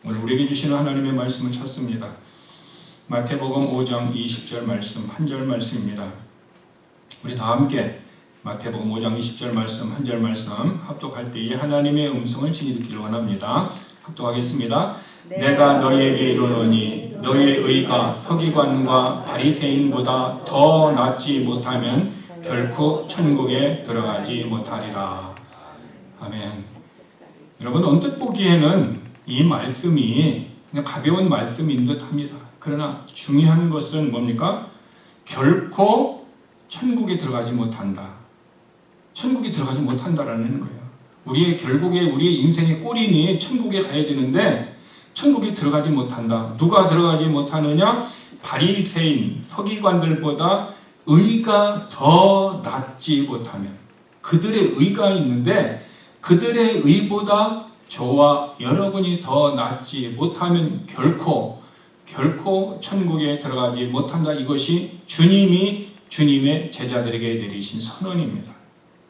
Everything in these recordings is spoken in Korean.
오늘 우리에게 주시는 하나님의 말씀을 찾습니다. 마태복음 5장 20절 말씀, 한 절 말씀입니다. 우리 다 함께 마태복음 5장 20절 말씀, 한 절 말씀 합독할 때에 하나님의 음성을 친히 듣기를 원합니다. 합독하겠습니다. 내가 너희에게 이르노니 너희의 의가 서기관과 바리새인보다 더 낫지 못하면 결코 천국에 들어가지 못하리라. 아멘. 여러분, 언뜻 보기에는 이 말씀이 그냥 가벼운 말씀인 듯합니다. 그러나 중요한 것은 뭡니까? 결코 천국에 들어가지 못한다. 천국에 들어가지 못한다라는 거예요. 우리의 인생의 꼬리니 천국에 가야 되는데 천국에 들어가지 못한다. 누가 들어가지 못하느냐? 바리새인, 서기관들보다 의가 더 낫지 못하면, 그들의 의가 있는데 그들의 의보다 저와 여러분이 더 낫지 못하면 결코 천국에 들어가지 못한다. 이것이 주님의 제자들에게 내리신 선언입니다.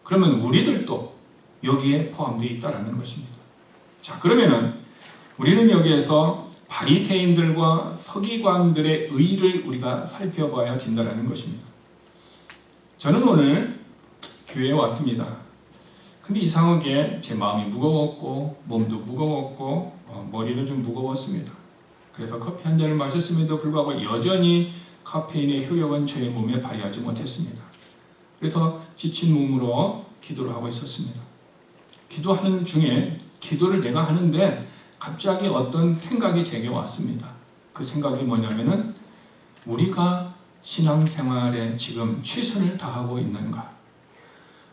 그러면 우리들도 여기에 포함되어 있다는 것입니다. 자, 그러면은 우리는 여기에서 바리새인들과 서기관들의 의를 우리가 살펴봐야 된다는 것입니다. 저는 오늘 교회에 왔습니다. 근데 이상하게 제 마음이 무거웠고 몸도 무거웠고 머리는 좀 무거웠습니다. 그래서 커피 한 잔을 마셨음에도 불구하고 여전히 카페인의 효력은 저의 몸에 발휘하지 못했습니다. 그래서 지친 몸으로 기도를 하고 있었습니다. 기도하는 중에 기도를 내가 하는데 갑자기 어떤 생각이 제게 왔습니다. 그 생각이 뭐냐면은 우리가 신앙생활에 지금 최선을 다하고 있는가?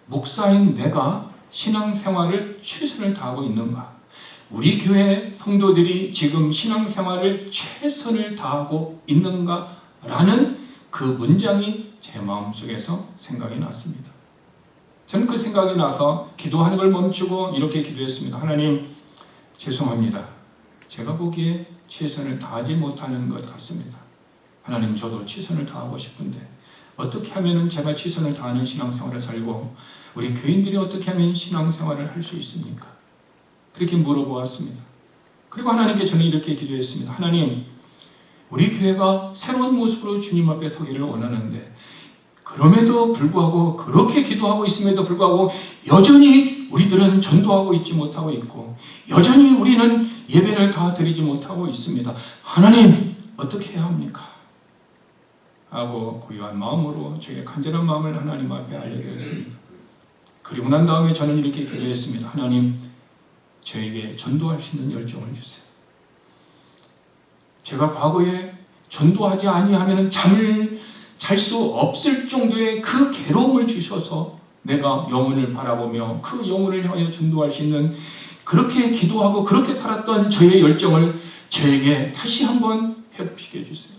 목사인 내가 신앙생활을 최선을 다하고 있는가? 우리 교회 성도들이 지금 신앙생활을 최선을 다하고 있는가? 라는 그 문장이 제 마음속에서 생각이 났습니다. 저는 그 생각이 나서 기도하는 걸 멈추고 이렇게 기도했습니다. 하나님, 죄송합니다. 제가 보기에 최선을 다하지 못하는 것 같습니다. 하나님, 저도 최선을 다하고 싶은데 어떻게 하면 제가 최선을 다하는 신앙생활을 살고 우리 교인들이 어떻게 하면 신앙생활을 할 수 있습니까? 그렇게 물어보았습니다. 그리고 하나님께 저는 이렇게 기도했습니다. 하나님, 우리 교회가 새로운 모습으로 주님 앞에 서기를 원하는데 그럼에도 불구하고 그렇게 기도하고 있음에도 불구하고 여전히 우리들은 전도하고 있지 못하고 있고 여전히 우리는 예배를 다 드리지 못하고 있습니다. 하나님, 어떻게 해야 합니까? 하고 고요한 마음으로 저의 간절한 마음을 하나님 앞에 알려드렸습니다. 그리고 난 다음에 저는 이렇게 기도했습니다. 하나님, 저에게 전도할 수 있는 열정을 주세요. 제가 과거에 전도하지 아니하면 잠을 잘 수 없을 정도의 그 괴로움을 주셔서 내가 영혼을 바라보며 그 영혼을 향하여 전도할 수 있는 그렇게 기도하고 그렇게 살았던 저의 열정을 저에게 다시 한번 회복시켜 주세요.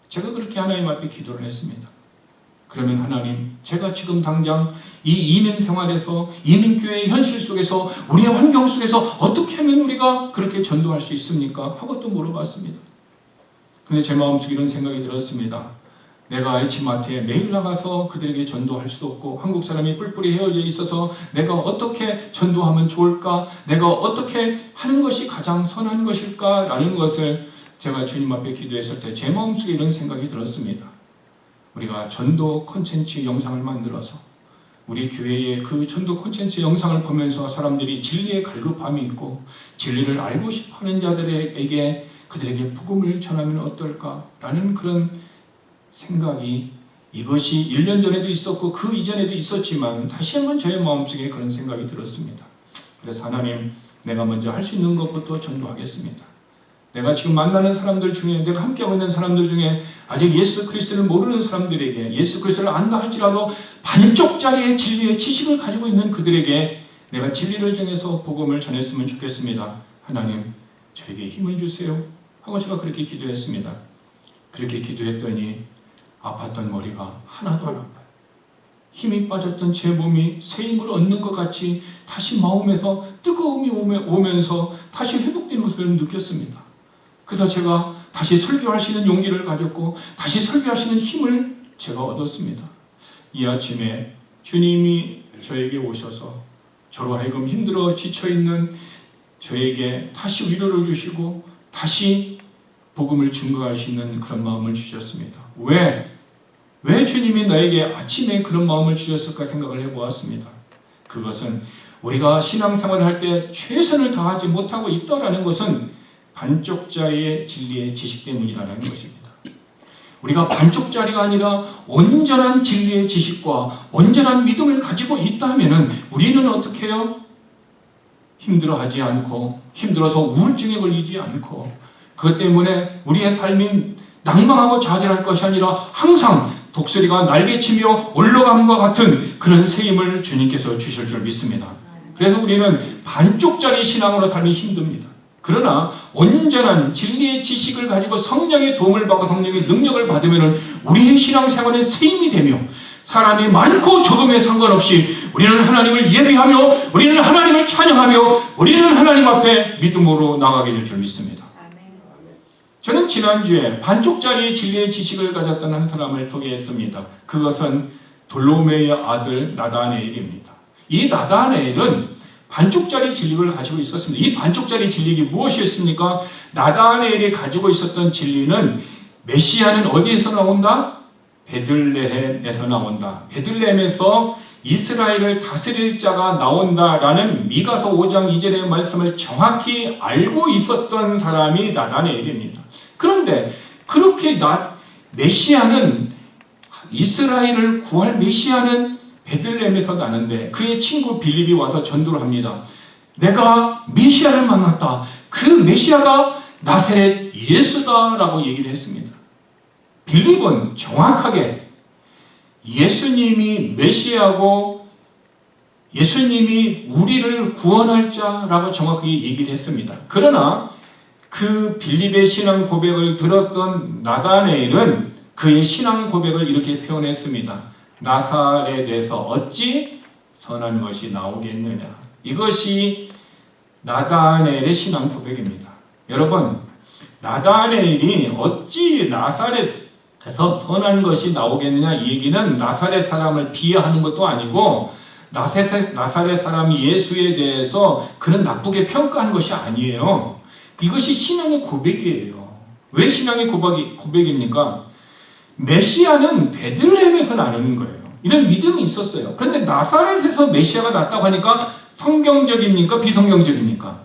제가 그렇게 하나님 앞에 기도를 했습니다. 그러면 하나님, 제가 지금 당장 이 이민 생활에서 이민교회의 현실 속에서 우리의 환경 속에서 어떻게 하면 우리가 그렇게 전도할 수 있습니까? 하고 또 물어봤습니다. 근데 제 마음속에 이런 생각이 들었습니다. 내가 H마트에 매일 나가서 그들에게 전도할 수도 없고 한국 사람이 뿔뿔이 헤어져 있어서 내가 어떻게 전도하면 좋을까? 내가 어떻게 하는 것이 가장 선한 것일까? 라는 것을 제가 주님 앞에 기도했을 때 제 마음속에 이런 생각이 들었습니다. 우리가 전도 콘텐츠 영상을 만들어서 우리 교회의 그 전도 콘텐츠 영상을 보면서 사람들이 진리의 갈급함이 있고 진리를 알고 싶어하는 자들에게 그들에게 복음을 전하면 어떨까라는 그런 생각이 이것이 1년 전에도 있었고 그 이전에도 있었지만 다시 한번 저의 마음속에 그런 생각이 들었습니다. 그래서 하나님, 내가 먼저 할 수 있는 것부터 전도하겠습니다. 내가 지금 만나는 사람들 중에 내가 함께하고 있는 사람들 중에 아직 예수 그리스도를 모르는 사람들에게 예수 그리스도를 안다 할지라도 반쪽짜리의 진리의 지식을 가지고 있는 그들에게 내가 진리를 정해서 복음을 전했으면 좋겠습니다. 하나님, 저에게 힘을 주세요 하고 제가 그렇게 기도했습니다. 그렇게 기도했더니 아팠던 머리가 하나도 안 아파요. 힘이 빠졌던 제 몸이 새 힘을 얻는 것 같이 다시 마음에서 뜨거움이 오면서 다시 회복된 모습을 느꼈습니다. 그래서 제가 다시 설교할 수 있는 용기를 가졌고 다시 설교할 수 있는 힘을 제가 얻었습니다. 이 아침에 주님이 저에게 오셔서 저로 하여금 힘들어 지쳐있는 저에게 다시 위로를 주시고 다시 복음을 증거할 수 있는 그런 마음을 주셨습니다. 왜 주님이 나에게 아침에 그런 마음을 주셨을까 생각을 해보았습니다. 그것은 우리가 신앙생활을 할 때 최선을 다하지 못하고 있다는 것은 반쪽짜리의 진리의 지식 때문이라는 것입니다. 우리가 반쪽짜리가 아니라 온전한 진리의 지식과 온전한 믿음을 가지고 있다면 우리는 어떻게 해요? 힘들어하지 않고 힘들어서 우울증에 걸리지 않고 그것 때문에 우리의 삶이 낭망하고 좌절할 것이 아니라 항상 독수리가 날개치며 올라감과 같은 그런 새 힘을 주님께서 주실 줄 믿습니다. 그래서 우리는 반쪽짜리 신앙으로 삶이 힘듭니다. 그러나 온전한 진리의 지식을 가지고 성령의 도움을 받고 성령의 능력을 받으면 우리의 신앙생활에 새 힘이 되며 사람이 많고 적음에 상관없이 우리는 하나님을 예배하며 우리는 하나님을 찬양하며 우리는 하나님 앞에 믿음으로 나가게 될 줄 믿습니다. 저는 지난주에 반쪽짜리 진리의 지식을 가졌던 한 사람을 소개했습니다. 그것은 돌로메의 아들 나다네엘입니다. 이 나다네엘은 반쪽짜리 진리를 가지고 있었습니다. 이 반쪽짜리 진리가 무엇이었습니까? 나다네엘이 가지고 있었던 진리는 메시아는 어디에서 나온다? 베들레헴에서 나온다. 베들레헴에서 이스라엘을 다스릴 자가 나온다라는 미가서 5장 2절의 말씀을 정확히 알고 있었던 사람이 나다네엘입니다. 그런데 그렇게 메시아는 이스라엘을 구할 메시아는 베들레헴에서 나는데 그의 친구 빌립이 와서 전도를 합니다. 내가 메시아를 만났다. 그 메시아가 나사렛 예수다라고 얘기를 했습니다. 빌립은 정확하게 예수님이 메시아고 예수님이 우리를 구원할 자라고 정확하게 얘기를 했습니다. 그러나 그 빌립의 신앙 고백을 들었던 나다네엘은 그의 신앙 고백을 이렇게 표현했습니다. 나사렛에서 어찌 선한 것이 나오겠느냐. 이것이 나다네엘의 신앙 고백입니다. 여러분, 나다네엘이 어찌 나사렛에서 선한 것이 나오겠느냐 이 얘기는 나사렛 사람을 비하하는 것도 아니고 나사렛 사람 예수에 대해서 그런 나쁘게 평가하는 것이 아니에요. 이것이 신앙의 고백이에요. 왜 신앙의 고백입니까? 메시아는 베들레헴에서 나는 거예요. 이런 믿음이 있었어요. 그런데 나사렛에서 메시아가 났다고 하니까 성경적입니까? 비성경적입니까?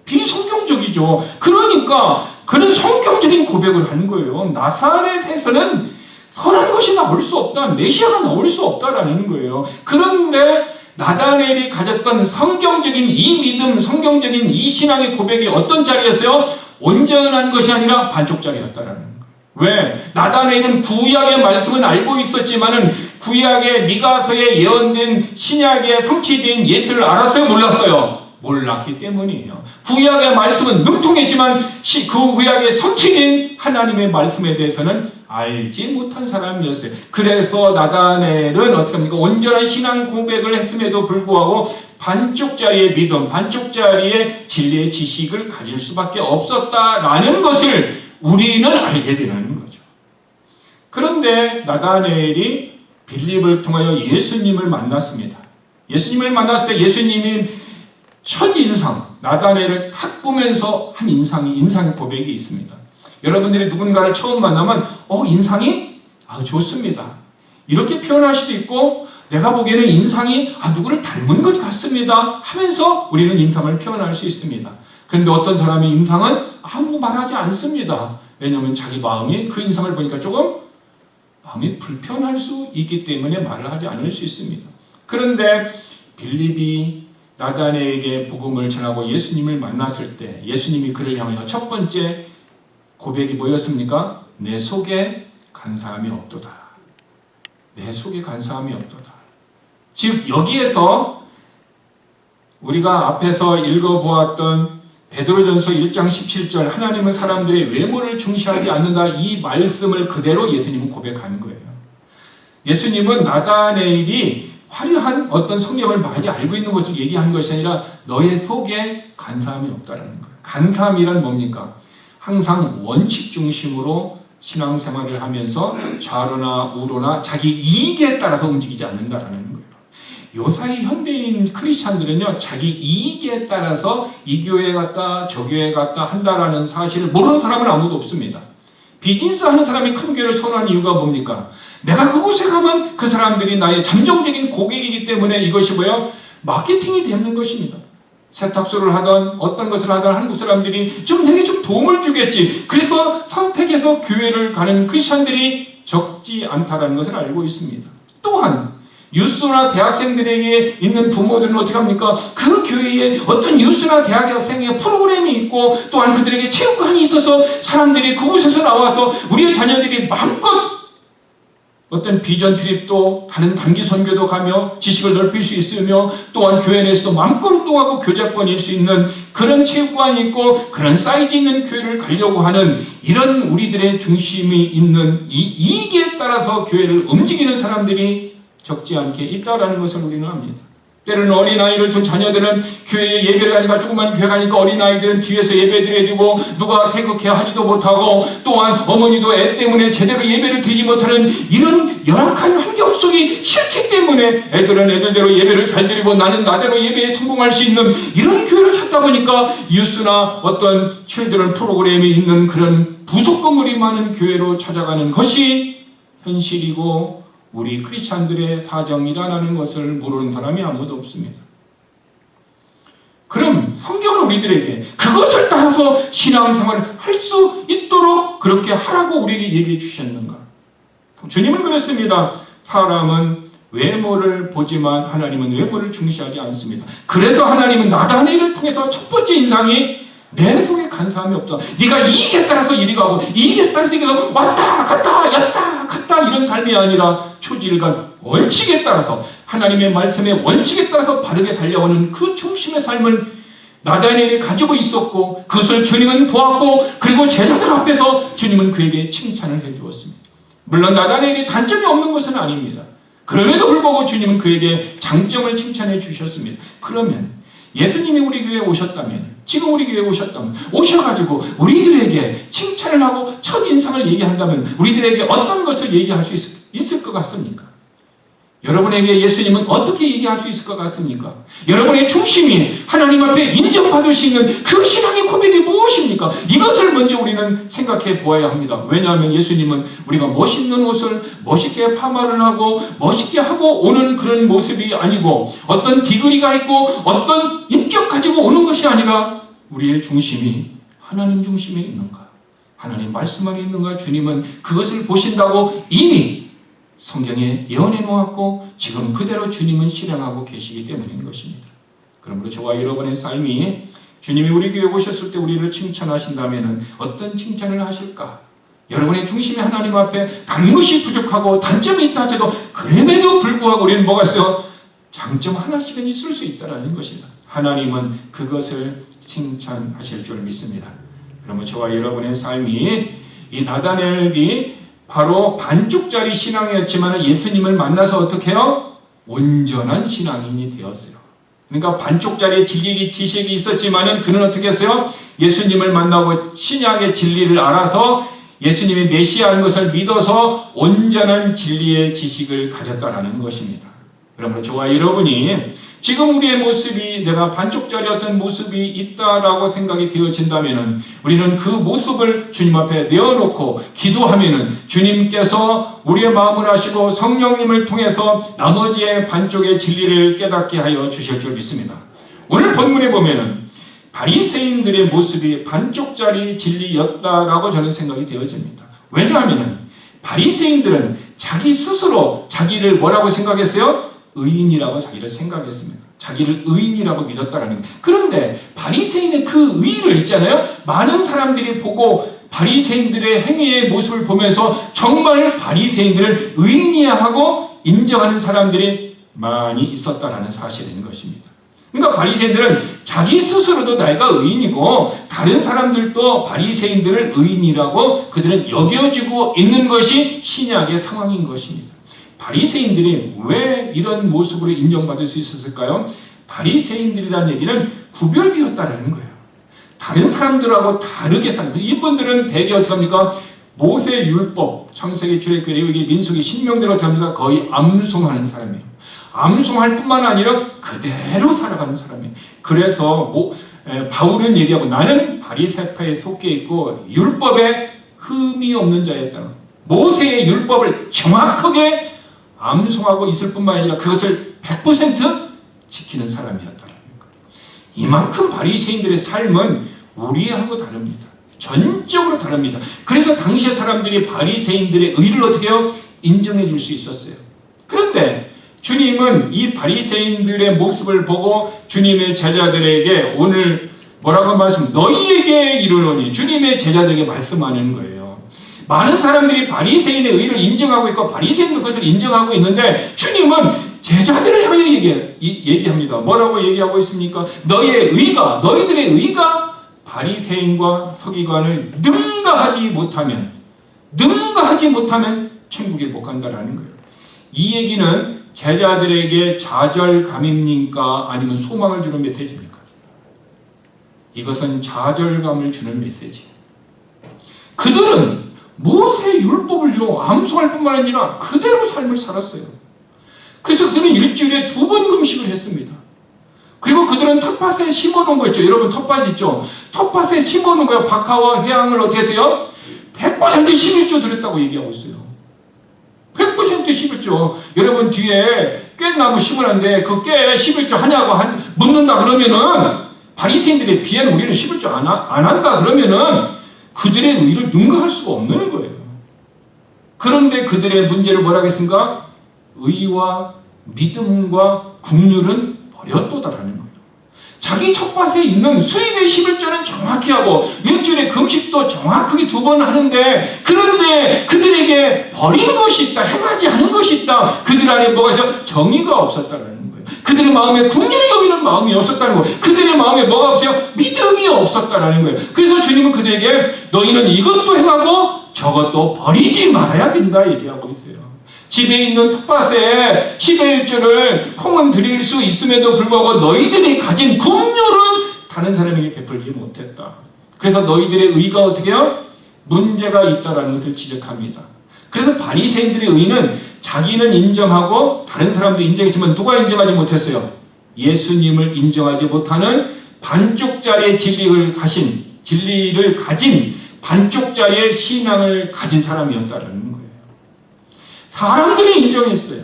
비성경적이죠. 그러니까 그는 성경적인 고백을 하는 거예요. 나사렛에서는 선한 것이 나올 수 없다. 메시아가 나올 수 없다라는 거예요. 그런데 나다네엘이 가졌던 성경적인 이 믿음, 성경적인 이 신앙의 고백이 어떤 짜리였어요? 온전한 것이 아니라 반쪽짜리였다라는 거예요. 왜? 나다네엘은 구약의 말씀은 알고 있었지만은 구약의 미가서에 예언된 신약에 성취된 예수를 알았어요? 몰랐어요? 몰랐기 때문이에요. 구약의 말씀은 능통했지만 그 구약에 성취된 하나님의 말씀에 대해서는 알지 못한 사람이었어요. 그래서 나다네엘은 어떻게 합니까? 온전한 신앙 고백을 했음에도 불구하고 반쪽짜리의 믿음, 반쪽짜리의 진리의 지식을 가질 수밖에 없었다라는 것을 우리는 알게 되는 거죠. 그런데 나다네엘이 빌립을 통하여 예수님을 만났습니다. 예수님을 만났을 때 예수님이 첫 인상, 나다네엘을 딱 보면서 한 인상 고백이 있습니다. 여러분들이 누군가를 처음 만나면 인상이 좋습니다. 이렇게 표현할 수도 있고 내가 보기에는 인상이 누구를 닮은 것 같습니다 하면서 우리는 인상을 표현할 수 있습니다. 그런데 어떤 사람의 인상은 아무 말하지 않습니다. 왜냐하면 자기 마음이 그 인상을 보니까 조금 마음이 불편할 수 있기 때문에 말을 하지 않을 수 있습니다. 그런데 빌립이 나다네에게 복음을 전하고 예수님을 만났을 때 예수님이 그를 향하여 첫 번째 고백이 뭐였습니까? 내 속에 간사함이 없도다. 내 속에 간사함이 없도다. 즉 여기에서 우리가 앞에서 읽어보았던 베드로전서 1장 17절 하나님은 사람들의 외모를 중시하지 않는다 이 말씀을 그대로 예수님은 고백하는 거예요. 예수님은 나다네엘이 화려한 어떤 성경을 많이 알고 있는 것을 얘기하는 것이 아니라 너의 속에 간사함이 없다라는 거예요. 간사함이란 뭡니까? 항상 원칙 중심으로 신앙생활을 하면서 좌로나 우로나 자기 이익에 따라서 움직이지 않는다라는 거예요. 요사이 현대인 크리스찬들은요, 자기 이익에 따라서 이 교회 갔다 저 교회 갔다 한다라는 사실을 모르는 사람은 아무도 없습니다. 비즈니스 하는 사람이 큰 교회를 선호하는 이유가 뭡니까? 내가 그곳에 가면 그 사람들이 나의 잠정적인 고객이기 때문에 이것이 뭐예요? 마케팅이 되는 것입니다. 세탁소를 하던 어떤 것을 하던 한국 사람들이 좀 내게 좀 도움을 주겠지. 그래서 선택해서 교회를 가는 크리스찬들이 적지 않다는 것을 알고 있습니다. 또한 유스나 대학생들에게 있는 부모들은 어떻게 합니까? 그 교회에 어떤 유스나 대학생의 프로그램이 있고 또한 그들에게 체육관이 있어서 사람들이 그곳에서 나와서 우리의 자녀들이 마음껏 어떤 비전 트립도 하는 단기 선교도 가며 지식을 넓힐 수 있으며 또한 교회 내에서도 마음껏 운동하고 교제권일 수 있는 그런 체육관이 있고 그런 사이즈 있는 교회를 가려고 하는 이런 우리들의 중심이 있는 이 이익에 따라서 교회를 움직이는 사람들이 적지 않게 있다라는 것을 우리는 압니다. 때로는 어린아이를 둔 자녀들은 교회에 예배를 가니까 조그만 교회 가니까 어린아이들은 뒤에서 예배 드려야 되고 누가 태극해 하지도 못하고 또한 어머니도 애 때문에 제대로 예배를 드리지 못하는 이런 열악한 환경 속이 싫기 때문에 애들은 애들대로 예배를 잘 드리고 나는 나대로 예배에 성공할 수 있는 이런 교회를 찾다 보니까 유스나 어떤 칠드런 프로그램이 있는 그런 부속 건물이 많은 교회로 찾아가는 것이 현실이고 우리 크리스찬들의 사정이라는 것을 모르는 사람이 아무도 없습니다. 그럼 성경은 우리들에게 그것을 따라서 신앙생활을 할 수 있도록 그렇게 하라고 우리에게 얘기해 주셨는가? 주님은 그랬습니다. 사람은 외모를 보지만 하나님은 외모를 중시하지 않습니다. 그래서 하나님은 나다네엘을 통해서 첫 번째 인상이 내 속에 간사함이 없다. 네가 이익에 따라서 이리 가고 이익에 따라서 이리 가고 왔다 갔다 였다 갔다 이런 삶이 아니라 초질간 원칙에 따라서 하나님의 말씀의 원칙에 따라서 바르게 살려오는 그 중심의 삶을 나다니엘이 가지고 있었고 그것을 주님은 보았고 그리고 제자들 앞에서 주님은 그에게 칭찬을 해주었습니다. 물론 나다니엘이 단점이 없는 것은 아닙니다. 그럼에도 불구하고 주님은 그에게 장점을 칭찬해 주셨습니다. 그러면 예수님이 우리 교회에 오셨다면 지금 우리 교회에 오셨다면 오셔가지고 우리들에게 칭찬을 하고 첫인상을 얘기한다면 우리들에게 어떤 것을 얘기할 수 있을 것 같습니까? 여러분에게 예수님은 어떻게 얘기할 수 있을 것 같습니까? 여러분의 중심이 하나님 앞에 인정받을 수 있는 그 신앙의 고백이 무엇입니까? 이것을 먼저 우리는 생각해 보아야 합니다. 왜냐하면 예수님은 우리가 멋있는 옷을 멋있게 파마를 하고 멋있게 하고 오는 그런 모습이 아니고 어떤 디그리가 있고 어떤 인격 가지고 오는 것이 아니라 우리의 중심이 하나님 중심에 있는가? 하나님 말씀 안에 있는가? 주님은 그것을 보신다고 이미 성경에 예언해 놓았고 지금 그대로 주님은 실행하고 계시기 때문인 것입니다. 그러므로 저와 여러분의 삶이 주님이 우리 교회에 오셨을 때 우리를 칭찬하신다면 어떤 칭찬을 하실까? 여러분의 중심이 하나님 앞에 다른 것이 부족하고 단점이 있다 하더라도 그럼에도 불구하고 우리는 뭐가 있어요? 장점 하나씩은 있을 수 있다는 것입니다. 하나님은 그것을 칭찬하실 줄 믿습니다. 그러면 저와 여러분의 삶이 이 나다넬이 바로 반쪽짜리 신앙이었지만 예수님을 만나서 어떻게 해요? 온전한 신앙인이 되었어요. 그러니까 반쪽짜리 지식이 있었지만 그는 어떻게 했어요? 예수님을 만나고 신약의 진리를 알아서 예수님이 메시아인 것을 믿어서 온전한 진리의 지식을 가졌다라는 것입니다. 그러므로 저와 여러분이 지금 우리의 모습이 내가 반쪽짜리 어떤 모습이 있다라고 생각이 되어진다면 우리는 그 모습을 주님 앞에 내어놓고 기도하면 주님께서 우리의 마음을 하시고 성령님을 통해서 나머지의 반쪽의 진리를 깨닫게 하여 주실 줄 믿습니다. 오늘 본문에 보면 바리새인들의 모습이 반쪽짜리 진리였다라고 저는 생각이 되어집니다. 왜냐하면 바리새인들은 자기 스스로 자기를 뭐라고 생각했어요? 의인이라고 자기를 생각했습니다. 자기를 의인이라고 믿었다라는 거예요. 그런데 바리새인의 그 의의를 있잖아요. 많은 사람들이 보고 바리새인들의 행위의 모습을 보면서 정말 바리새인들을 의인이야 하고 인정하는 사람들이 많이 있었다라는 사실인 것입니다. 그러니까 바리새인들은 자기 스스로도 내가 의인이고 다른 사람들도 바리새인들을 의인이라고 그들은 여겨지고 있는 것이 신약의 상황인 것입니다. 바리새인들이 왜 이런 모습으로 인정받을 수 있었을까요? 바리새인들이라는 얘기는 구별되었다는 거예요. 다른 사람들하고 다르게 사는 거예요. 이분들은 대개 어떻게 합니까? 모세 율법, 창세기, 출애굽기, 레위기, 민수기, 신명대로 어떻게 합니까? 거의 암송하는 사람이에요. 암송할 뿐만 아니라 그대로 살아가는 사람이에요. 그래서 바울은 얘기하고 나는 바리새파에 속해 있고 율법에 흠이 없는 자였다. 모세의 율법을 정확하게 암송하고 있을 뿐만 아니라 그것을 100% 지키는 사람이었다는 거예요. 이만큼 바리새인들의 삶은 우리하고 다릅니다. 전적으로 다릅니다. 그래서 당시의 사람들이 바리새인들의 의를 어떻게 해요? 인정해 줄 수 있었어요. 그런데 주님은 이 바리새인들의 모습을 보고 주님의 제자들에게 오늘 뭐라고 너희에게 이르노니 주님의 제자들에게 말씀하는 거예요. 많은 사람들이 바리새인의 의를 인정하고 있고 바리새인도 그것을 인정하고 있는데 주님은 제자들을 향해 얘기합니다. 뭐라고 얘기하고 있습니까? 너희들의 의가 바리새인과 서기관을 능가하지 못하면 천국에 못 간다라는 거예요. 이 얘기는 제자들에게 좌절감입니까? 아니면 소망을 주는 메시지입니까? 이것은 좌절감을 주는 메시지예요. 그들은 모세 율법을요 암송할 뿐만 아니라 그대로 삶을 살았어요. 그래서 그들은 일주일에 2번 금식을 했습니다. 그리고 그들은 텃밭에 심어놓은 거 있죠. 여러분 텃밭 있죠. 텃밭에 심어놓은 거예요. 박하와 회양을 어떻게 돼요? 100% 11조 드렸다고 얘기하고 있어요. 100% 11조. 여러분 뒤에 꾀나무 심으는데 그 꾀 11조 하냐고 묻는다 그러면은 바리새인들에 비하면 우리는 11조 안 한다 그러면은 그들의 의를 능가할 수가 없는 거예요. 그런데 그들의 문제를 뭐라 하겠습니까? 의와 믿음과 긍휼은 버렸도다라는 거예요. 자기 텃밭에 있는 수입의 11조는 정확히 하고 일주일에 금식도 정확하게 2번 하는데 그런데 그들에게 버린 것이 있다. 행하지 않은 것이 있다. 그들 안에 뭐가 있어? 정의가 없었다는 거예요. 그들의 마음에 긍휼히 여기는 마음이 없었다는 거예요. 그들의 마음에 뭐가 없어요? 믿음이 없었다는 거예요. 그래서 주님은 그들에게 너희는 이것도 행하고 저것도 버리지 말아야 된다 얘기하고 있어요. 집에 있는 텃밭에 10의 1조를 콩은 드릴 수 있음에도 불구하고 너희들이 가진 긍휼은 다른 사람에게 베풀지 못했다. 그래서 너희들의 의가 어떻게 해요? 문제가 있다는 것을 지적합니다. 그래서 바리새인들의 의는 자기는 인정하고 다른 사람도 인정했지만 누가 인정하지 못했어요? 예수님을 인정하지 못하는 반쪽짜리의 진리를 가진 반쪽짜리의 신앙을 가진 사람이었다는 거예요. 사람들이 인정했어요.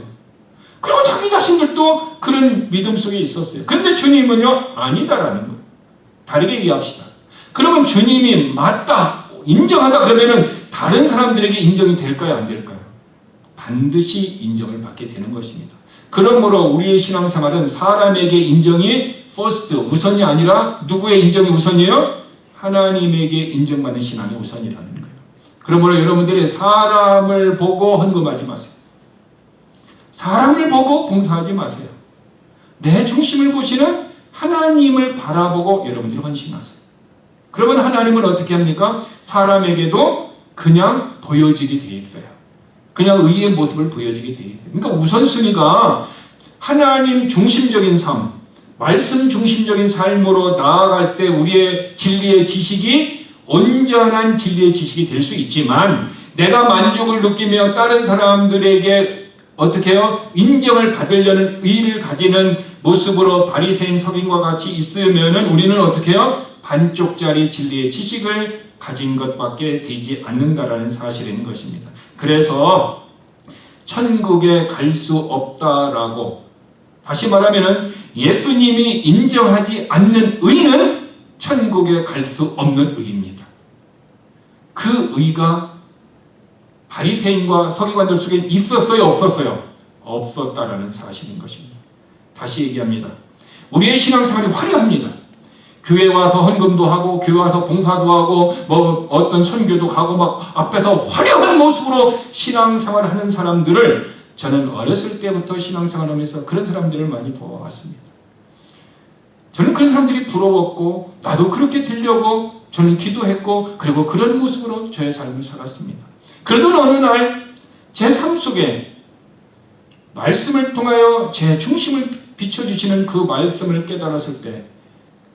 그리고 자기 자신들도 그런 믿음 속에 있었어요. 그런데 주님은요, 아니다라는 거예요. 다르게 이해합시다. 그러면 주님이 맞다, 인정한다 그러면은 다른 사람들에게 인정이 될까요, 안 될까요? 반드시 인정을 받게 되는 것입니다. 그러므로 우리의 신앙생활은 사람에게 인정이 first, 우선이 아니라 누구의 인정이 우선이에요? 하나님에게 인정받는 신앙이 우선이라는 거예요. 그러므로 여러분들이 사람을 보고 헌금하지 마세요. 사람을 보고 봉사하지 마세요. 내 중심을 보시는 하나님을 바라보고 여러분들이 헌신하세요. 그러면 하나님은 어떻게 합니까? 사람에게도 그냥 보여지게 돼 있어요. 그냥 의의 모습을 보여지게 돼 있어요. 그러니까 우선순위가 하나님 중심적인 삶, 말씀 중심적인 삶으로 나아갈 때 우리의 진리의 지식이 온전한 진리의 지식이 될 수 있지만 내가 만족을 느끼며 다른 사람들에게 어떻게 해요? 인정을 받으려는 의를 가지는 모습으로 바리새인 서기관과 같이 있으면은 우리는 어떻게 해요? 반쪽짜리 진리의 지식을 가진 것밖에 되지 않는다라는 사실인 것입니다. 그래서 천국에 갈 수 없다라고 다시 말하면은 예수님이 인정하지 않는 의는 천국에 갈 수 없는 의입니다. 그 의가 바리새인과 서기관들 속에 있었어요, 없었어요? 없었다라는 사실인 것입니다. 다시 얘기합니다. 우리의 신앙생활이 화려합니다. 교회 와서 헌금도 하고 교회 와서 봉사도 하고 뭐 어떤 선교도 가고 막 앞에서 화려한 모습으로 신앙생활을 하는 사람들을 저는 어렸을 때부터 신앙생활하면서 그런 사람들을 많이 보아왔습니다. 저는 그런 사람들이 부러웠고 나도 그렇게 되려고 저는 기도했고 그리고 그런 모습으로 저의 삶을 살았습니다. 그러던 어느 날 제 삶 속에 말씀을 통하여 제 중심을 비춰주시는 그 말씀을 깨달았을 때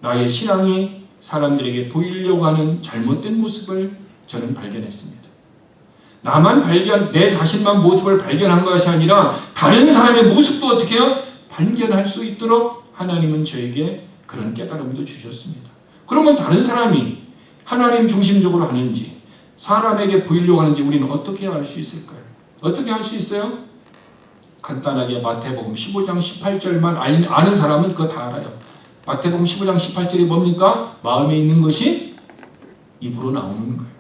나의 신앙이 사람들에게 보이려고 하는 잘못된 모습을 저는 발견했습니다. 내 자신만 모습을 발견한 것이 아니라 다른 사람의 모습도 어떻게 해요? 발견할 수 있도록 하나님은 저에게 그런 깨달음도 주셨습니다. 그러면 다른 사람이 하나님 중심적으로 하는지 사람에게 보이려고 하는지 우리는 어떻게 알 수 있을까요? 어떻게 알 수 있어요? 간단하게 마태복음 15장 18절만 아는 사람은 그거 다 알아요. 마태복음 15장 18절이 뭡니까? 마음에 있는 것이 입으로 나오는 거예요.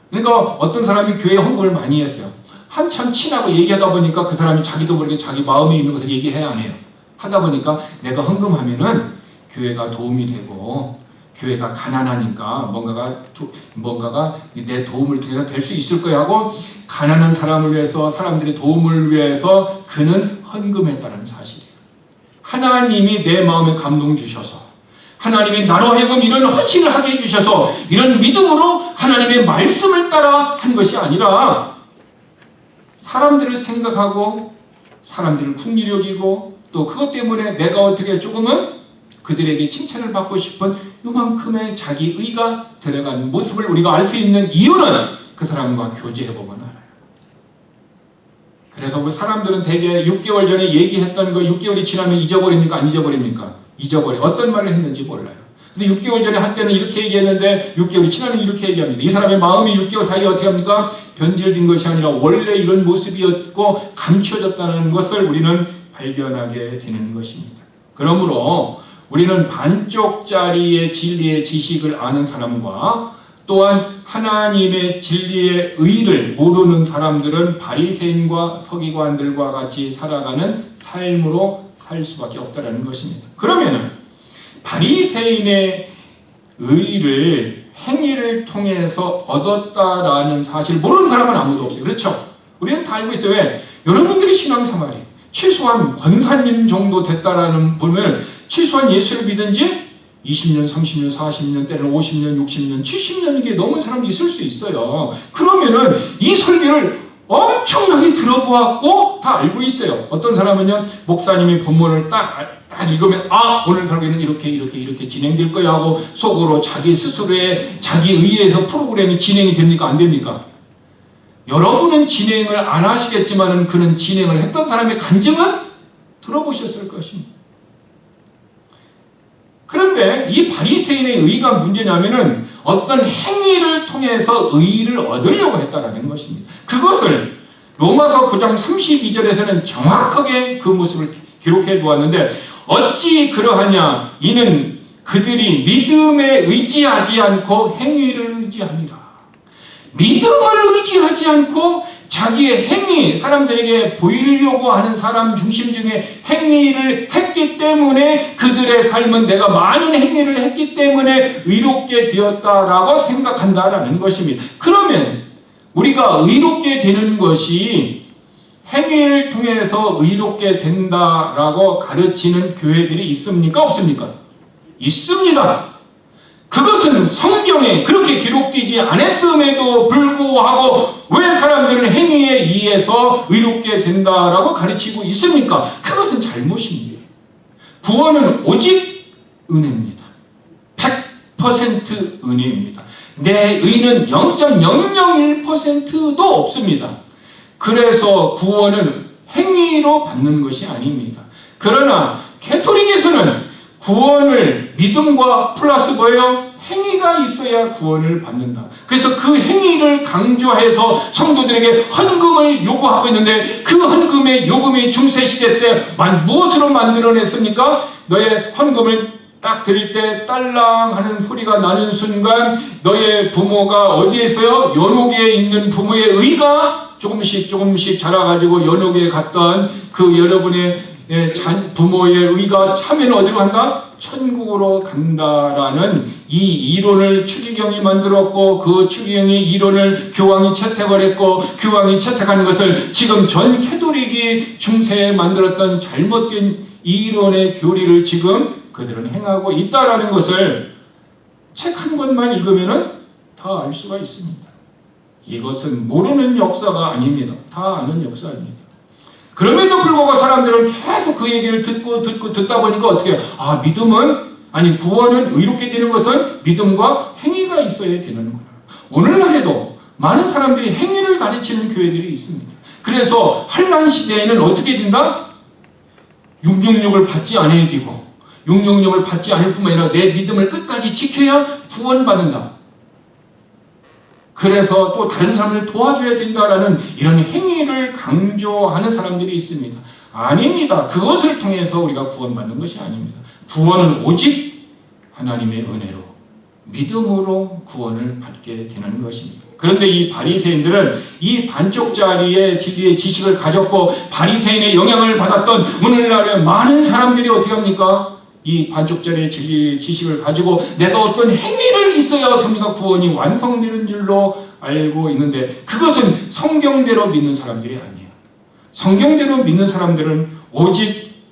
그러니까 어떤 사람이 교회에 헌금을 많이 했어요. 한참 친하고 얘기하다 보니까 그 사람이 자기도 모르게 자기 마음에 있는 것을 얘기해야 안 해요. 하다 보니까 내가 헌금하면은 교회가 도움이 되고 교회가 가난하니까 뭔가가 내 도움을 통해서 될 수 있을 거야 하고 가난한 사람을 위해서 사람들의 도움을 위해서 그는 헌금했다는 사실이에요. 하나님이 내 마음에 감동 주셔서 하나님이 나로 하여금 이런 헌신을 하게 해주셔서 이런 믿음으로 하나님의 말씀을 따라 한 것이 아니라 사람들을 생각하고 사람들을 궁리 여기고 또 그것 때문에 내가 어떻게 조금은 그들에게 칭찬을 받고 싶은 요만큼의 자기 의가 들어간 모습을 우리가 알 수 있는 이유는 그 사람과 교제해보면 알아요. 그래서 사람들은 대개 6개월 전에 얘기했던 거 6개월이 지나면 잊어버립니까? 안 잊어버립니까? 잊어버려. 어떤 말을 했는지 몰라요. 그래서 6개월 전에 한때는 이렇게 얘기했는데 6개월이 지나면 이렇게 얘기합니다. 이 사람의 마음이 6개월 사이에 어떻게 합니까? 변질된 것이 아니라 원래 이런 모습이었고 감춰졌다는 것을 우리는 발견하게 되는 것입니다. 그러므로 우리는 반쪽짜리의 진리의 지식을 아는 사람과 또한 하나님의 진리의 의를 모르는 사람들은 바리새인과 서기관들과 같이 살아가는 삶으로 살 수밖에 없다는 것입니다. 그러면은 바리새인의 의를 행위를 통해서 얻었다라는 사실 모르는 사람은 아무도 없어요. 그렇죠? 우리는 다 알고 있어요. 왜? 여러분들이 신앙생활이 최소한 권사님 정도 됐다라는 분을 최소한 예수를 믿은 지 20년, 30년, 40년, 때로는 50년, 60년, 70년이 넘은 사람이 있을 수 있어요. 그러면은 이 설교를 엄청나게 들어보았고 다 알고 있어요. 어떤 사람은요, 목사님이 본문을 딱 읽으면 오늘 설교는 이렇게 진행될 거야 하고 속으로 자기 스스로의 자기 의해서 프로그램이 진행이 됩니까? 안 됩니까? 여러분은 진행을 안 하시겠지만 그는 진행을 했던 사람의 간증은 들어보셨을 것입니다. 그런데 이 바리새인의 의가 문제냐면은 어떤 행위를 통해서 의를 얻으려고 했다라는 것입니다. 그것을 로마서 9장 32절에서는 정확하게 그 모습을 기록해 두었는데 어찌 그러하냐 이는 그들이 믿음에 의지하지 않고 행위를 의지함이라. 믿음을 의지하지 않고 자기의 행위, 사람들에게 보이려고 하는 사람 중심 중에 행위를 했기 때문에 그들의 삶은 내가 많은 행위를 했기 때문에 의롭게 되었다라고 생각한다라는 것입니다. 그러면 우리가 의롭게 되는 것이 행위를 통해서 의롭게 된다라고 가르치는 교회들이 있습니까? 없습니까? 있습니다. 그것은 성경에 그렇게 기록되지 않았음에도 불구하고 왜 사람들은 행위에 의해서 의롭게 된다라고 가르치고 있습니까? 그것은 잘못입니다. 구원은 오직 은혜입니다. 100% 은혜입니다. 내 의는 0.001%도 없습니다. 그래서 구원은 행위로 받는 것이 아닙니다. 그러나 캐토릭에서는 구원을 믿음과 플러스 뭐예요? 행위가 있어야 구원을 받는다. 그래서 그 행위를 강조해서 성도들에게 헌금을 요구하고 있는데 그 헌금의 요금이 중세시대 때 무엇으로 만들어냈습니까? 너의 헌금을 딱 드릴 때 딸랑 하는 소리가 나는 순간 너의 부모가 어디에 있어요? 연옥에 있는 부모의 의가 조금씩 자라가지고 연옥에 갔던 그 여러분의 부모의 의가 차면 어디로 간다? 천국으로 간다라는 이 이론을 추기경이 만들었고 그 추기경의 이론을 교황이 채택을 했고 교황이 채택한 것을 지금 전 캐토릭이 중세에 만들었던 잘못된 이론의 교리를 지금 그들은 행하고 있다라는 것을 책 한 권만 읽으면 다 알 수가 있습니다. 이것은 모르는 역사가 아닙니다. 다 아는 역사입니다. 그럼에도 불구하고 사람들은 계속 그 얘기를 듣다 보니까 어떻게 해요? 구원은 의롭게 되는 것은 믿음과 행위가 있어야 되는구나. 오늘날에도 많은 사람들이 행위를 가르치는 교회들이 있습니다. 그래서 환난 시대에는 어떻게 된다? 666을 받지 않아야 되고 666을 받지 않을 뿐만 아니라 내 믿음을 끝까지 지켜야 구원받는다. 그래서 또 다른 사람을 도와줘야 된다라는 이런 행위를 강조하는 사람들이 있습니다. 아닙니다. 그것을 통해서 우리가 구원받는 것이 아닙니다. 구원은 오직 하나님의 은혜로 믿음으로 구원을 받게 되는 것입니다. 그런데 이 바리새인들은 이 반쪽짜리의 진리의 지식을 가졌고 바리새인의 영향을 받았던 오늘날의 많은 사람들이 어떻게 합니까? 이 반쪽짜리의 진리의 지식을 가지고 내가 어떤 행위를 있어야 됩니까? 구원이 완성되는 줄로 알고 있는데 그것은 성경대로 믿는 사람들이 아니에요. 성경대로 믿는 사람들은 오직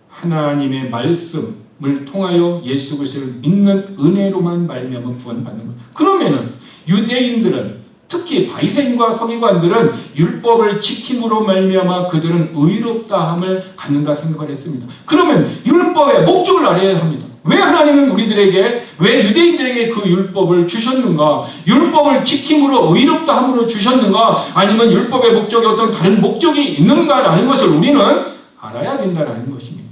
하나님의 말씀을 통하여 예수 그리스도를 믿는 은혜로만 말미암아 구원받는 거예요. 그러면은 유대인들은 특히 바리새인과 서기관들은 율법을 지킴으로 말미암아 그들은 의롭다함을 갖는다 생각을 했습니다. 그러면 율법의 목적을 알아야 합니다. 왜 하나님은 우리들에게, 왜 유대인들에게 그 율법을 주셨는가? 율법을 지킴으로 의롭다함으로 주셨는가? 아니면 율법의 목적에 어떤 다른 목적이 있는가라는 것을 우리는 알아야 된다는 것입니다.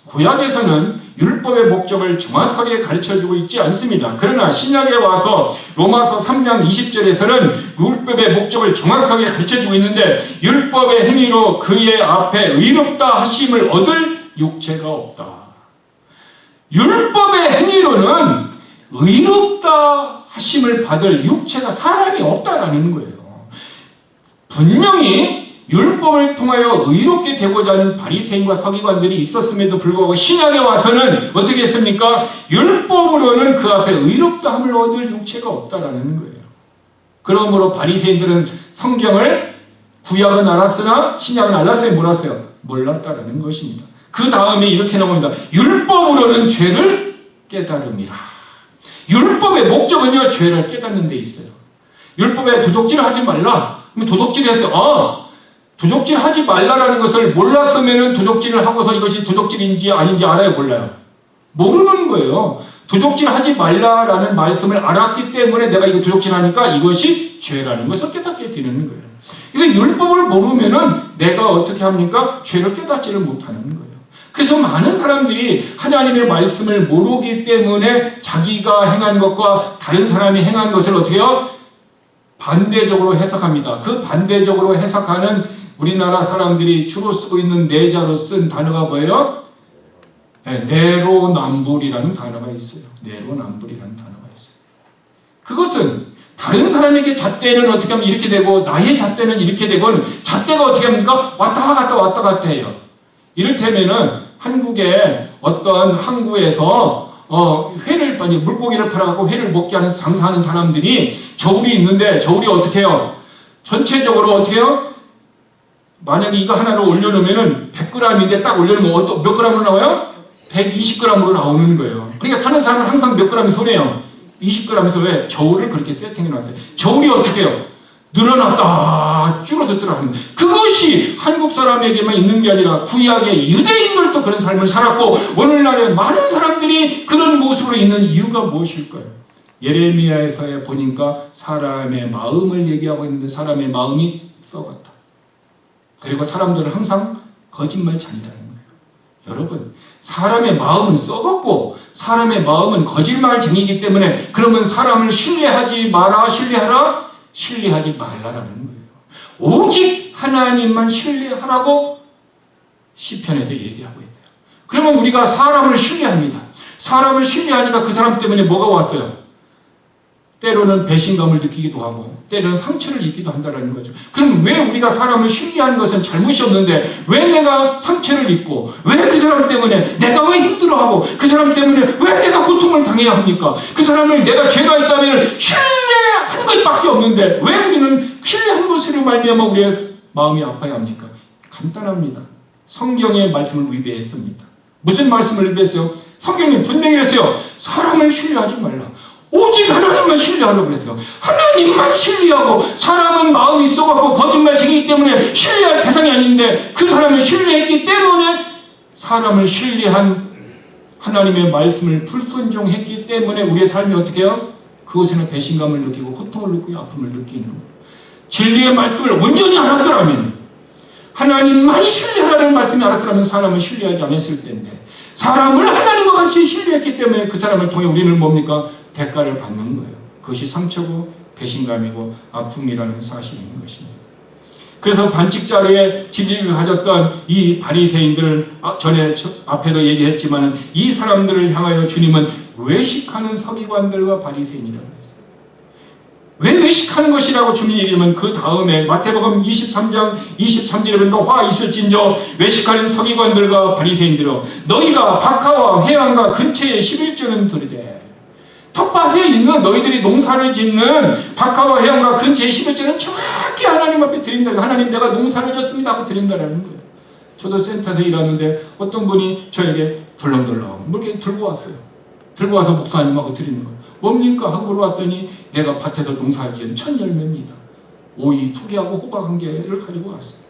구약에서는 율법의 목적을 정확하게 가르쳐주고 있지 않습니다. 그러나 신약에 와서 로마서 3장 20절에서는 율법의 목적을 정확하게 가르쳐주고 있는데 율법의 행위로 그의 앞에 의롭다 하심을 얻을 육체가 없다. 율법의 행위로는 의롭다 하심을 받을 육체가 사람이 없다라는 거예요. 분명히 율법을 통하여 의롭게 되고자 하는 바리새인과 서기관들이 있었음에도 불구하고 신약에 와서는 어떻게 했습니까? 율법으로는 그 앞에 의롭다함을 얻을 육체가 없다라는 거예요. 그러므로 바리새인들은 성경을 구약은 알았으나 신약은 알았어요? 몰랐어요? 몰랐다라는 것입니다. 그 다음에 이렇게 나옵니다. 율법으로는 죄를 깨달음이라. 율법의 목적은요, 죄를 깨닫는 데 있어요. 율법에 도둑질을 하지 말라. 그럼 도둑질을 해서 도둑질 하지 말라라는 것을 몰랐으면 도둑질을 하고서 이것이 도둑질인지 아닌지 알아요? 몰라요? 모르는 거예요. 도둑질 하지 말라라는 말씀을 알았기 때문에 내가 이거 도둑질 하니까 이것이 죄라는 것을 깨닫게 되는 거예요. 그래서 율법을 모르면은 내가 어떻게 합니까? 죄를 깨닫지를 못하는 거예요. 그래서 많은 사람들이 하나님의 말씀을 모르기 때문에 자기가 행한 것과 다른 사람이 행한 것을 어떻게 해요? 반대적으로 해석합니다. 그 반대적으로 해석하는 우리나라 사람들이 주로 쓰고 있는 내자로 쓴 단어가 뭐예요? 내로남불이라는 단어가 있어요. 내로남불이라는 단어가 있어요. 그것은 다른 사람에게 잣대는 어떻게 하면 이렇게 되고 나의 잣대는 이렇게 되고 잣대가 어떻게 합니까? 왔다 갔다 해요. 이를테면은 한국에 어떤 항구에서 회를 물고기를 팔아갖고 회를 먹게 하는 장사하는 사람들이 저울이 있는데 저울이 어떻게 해요? 전체적으로 어떻게 해요? 만약에 이거 하나를 올려놓으면은 100g인데 딱 올려놓으면 몇 g으로 나와요? 120g으로 나오는 거예요. 그러니까 사는 사람은 항상 몇 g이 손해요? 20g에서 왜? 저울을 그렇게 세팅해놨어요. 저울이 어떻게 해요? 늘어났다 줄어들더라 하는 거예요. 그것이 한국 사람에게만 있는 게 아니라 구약의 유대인들도 그런 삶을 살았고 오늘날의 많은 사람들이 그런 모습으로 있는 이유가 무엇일까요? 예레미야에서 보니까 사람의 마음을 얘기하고 있는데 사람의 마음이 썩었다. 그리고 사람들은 항상 거짓말쟁이라는 거예요. 여러분, 사람의 마음은 썩었고 사람의 마음은 거짓말쟁이기 때문에 그러면 사람을 신뢰하지 마라, 신뢰하라? 신뢰하지 말라라는 거예요. 오직 하나님만 신뢰하라고 시편에서 얘기하고 있어요. 그러면 우리가 사람을 신뢰합니다. 사람을 신뢰하니까 그 사람 때문에 뭐가 왔어요? 때로는 배신감을 느끼기도 하고 때로는 상처를 입기도 한다는 거죠. 그럼 왜 우리가 사람을 신뢰하는 것은 잘못이 없는데 왜 내가 상처를 입고 왜 그 사람 때문에 내가 왜 힘들어하고 그 사람 때문에 왜 내가 고통을 당해야 합니까? 그 사람을 내가 죄가 있다면 신뢰하는 것밖에 없는데 왜 우리는 신뢰한 것으로 말미암아 우리의 마음이 아파야 합니까? 간단합니다. 성경의 말씀을 위배했습니다. 무슨 말씀을 위배했어요? 성경이 분명히 했어요. 사람을 신뢰하지 말라. 오직 하나님만 신뢰하라고 그랬어요. 하나님만 신뢰하고 사람은 마음이 썩었고 거짓말쟁이기 때문에 신뢰할 대상이 아닌데 그 사람을 신뢰했기 때문에 사람을 신뢰한 하나님의 말씀을 불순종했기 때문에 우리의 삶이 어떻게 해요? 그것에는 배신감을 느끼고 고통을 느끼고 아픔을 느끼는 거예요. 진리의 말씀을 온전히 알았더라면 하나님만 신뢰하라는 말씀이 알았더라면 사람을 신뢰하지 않았을 텐데, 사람을 하나님과 같이 신뢰했기 때문에 그 사람을 통해 우리는 뭡니까? 대가를 받는 거예요. 그것이 상처고 배신감이고 아픔이라는 사실인 것입니다. 그래서 반칙자리에 진리를 가졌던 이 바리새인들을 전에 앞에도 얘기했지만 이 사람들을 향하여 주님은 외식하는 서기관들과 바리새인이라고 했어요. 왜 외식하는 것이라고 주님이 얘기하면 그 다음에 마태복음 23장 23절에 보니까 화 있을진저 외식하는 서기관들과 바리새인들아 너희가 박하와 회당과 근처에 11조는 들이되 텃밭에 있는 너희들이 농사를 짓는 박하와 회당과 근처에 11조는 정확히 하나님 앞에 드린다. 하나님 내가 농사를 졌습니다 하고 드린다라는 거예요. 저도 센터에서 일하는데 어떤 분이 저에게 덜렁덜렁 이렇게 들고 왔어요. 들고 와서 목사님하고 드리는 거예요. 뭡니까? 하고 물어봤더니 내가 밭에서 농사를 지은 첫 열매입니다. 오이 2개하고 호박 1개를 가지고 왔어요.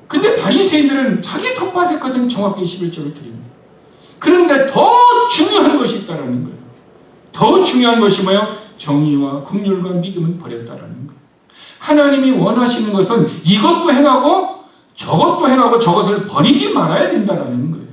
근데 바리새인들은 자기 텃밭의 것은 정확히 11조를 드립니다. 그런데 더 중요한 것이 있다는 거예요. 더 중요한 것이 뭐예요? 정의와 긍휼과 믿음은 버렸다는 거예요. 하나님이 원하시는 것은 이것도 행하고 저것도 행하고 저것을 버리지 말아야 된다는 거예요.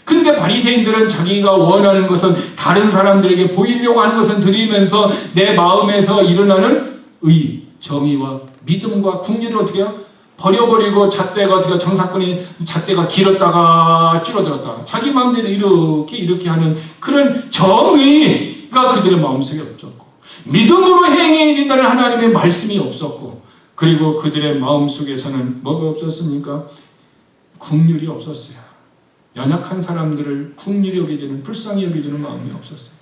근데 바리새인들은 자기가 원하는 것은 다른 사람들에게 보이려고 하는 것은 드리면서 내 마음에서 일어나는 의, 정의와 믿음과 긍휼을 어떻게 해요? 버려버리고 잣대가 어떻게 정사건이 잣대가 길었다가 줄어들었다가 자기 마음대로 이렇게 하는 그런 정의가 그들의 마음속에 없었고 믿음으로 행해야 된다는 하나님의 말씀이 없었고 그리고 그들의 마음속에서는 뭐가 없었습니까? 긍휼이 없었어요. 연약한 사람들을 긍휼히 여겨주는 불쌍히 여겨주는 마음이 없었어요.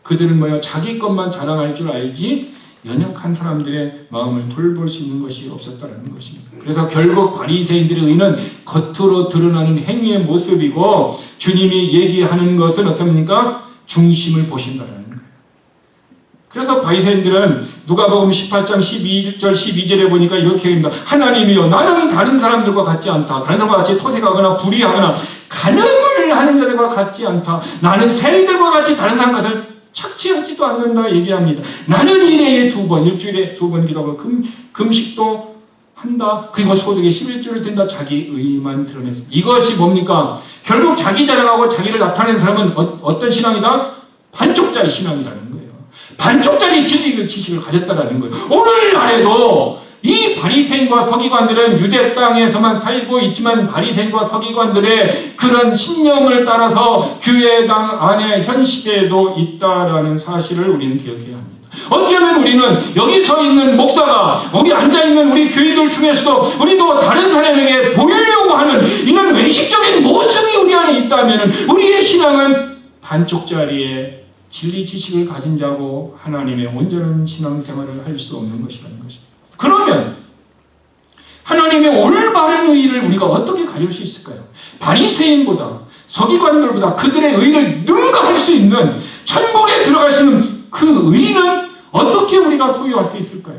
그들은 뭐야? 자기 것만 자랑할 줄 알지 연약한 사람들의 마음을 돌볼 수 있는 것이 없었다는 것입니다. 그래서 결국 바리새인들의 의는 겉으로 드러나는 행위의 모습이고 주님이 얘기하는 것은 어떻습니까? 중심을 보신다는 거예요. 그래서 바리새인들은 누가복음 18장 12절 12절에 보니까 이렇게 합니다. 하나님이여 나는 다른 사람들과 같지 않다. 다른 사람과 같이 토색하거나 불의하거나 간음을 하는 자들과 같지 않다. 나는 세리들과 같이 다른 사람 것을 착취하지도 않는다 얘기합니다. 나는 일회에 2번, 일주일에 2번 기도하고 금식도 한다. 그리고 소득에 11조를 든다. 자기 의만 드러냈습니다. 이것이 뭡니까? 결국 자기 자랑하고 자기를 나타내는 사람은 어떤 신앙이다? 반쪽짜리 신앙이라는 거예요. 반쪽짜리 지식을 가졌다라는 거예요. 오늘날에도 이 바리새인과 서기관들은 유대 땅에서만 살고 있지만 바리새인과 서기관들의 그런 신념을 따라서 교회당 안에 현 시대에도 있다라는 사실을 우리는 기억해야 합니다. 어쩌면 우리는 여기 서 있는 목사가 우리 앉아있는 우리 교인들 중에서도 우리도 다른 사람에게 보이려고 하는 이런 외식적인 모습이 우리 안에 있다면 우리의 신앙은 반쪽짜리의 진리 지식을 가진 자고 하나님의 온전한 신앙생활을 할 수 없는 것이라는 것입니다. 그러면 하나님의 올바른 의를 우리가 어떻게 가질 수 있을까요? 바리새인보다 서기관들보다 그들의 의를 능가할 수 있는 천국에 들어갈 수 있는 그 의는 어떻게 우리가 소유할 수 있을까요?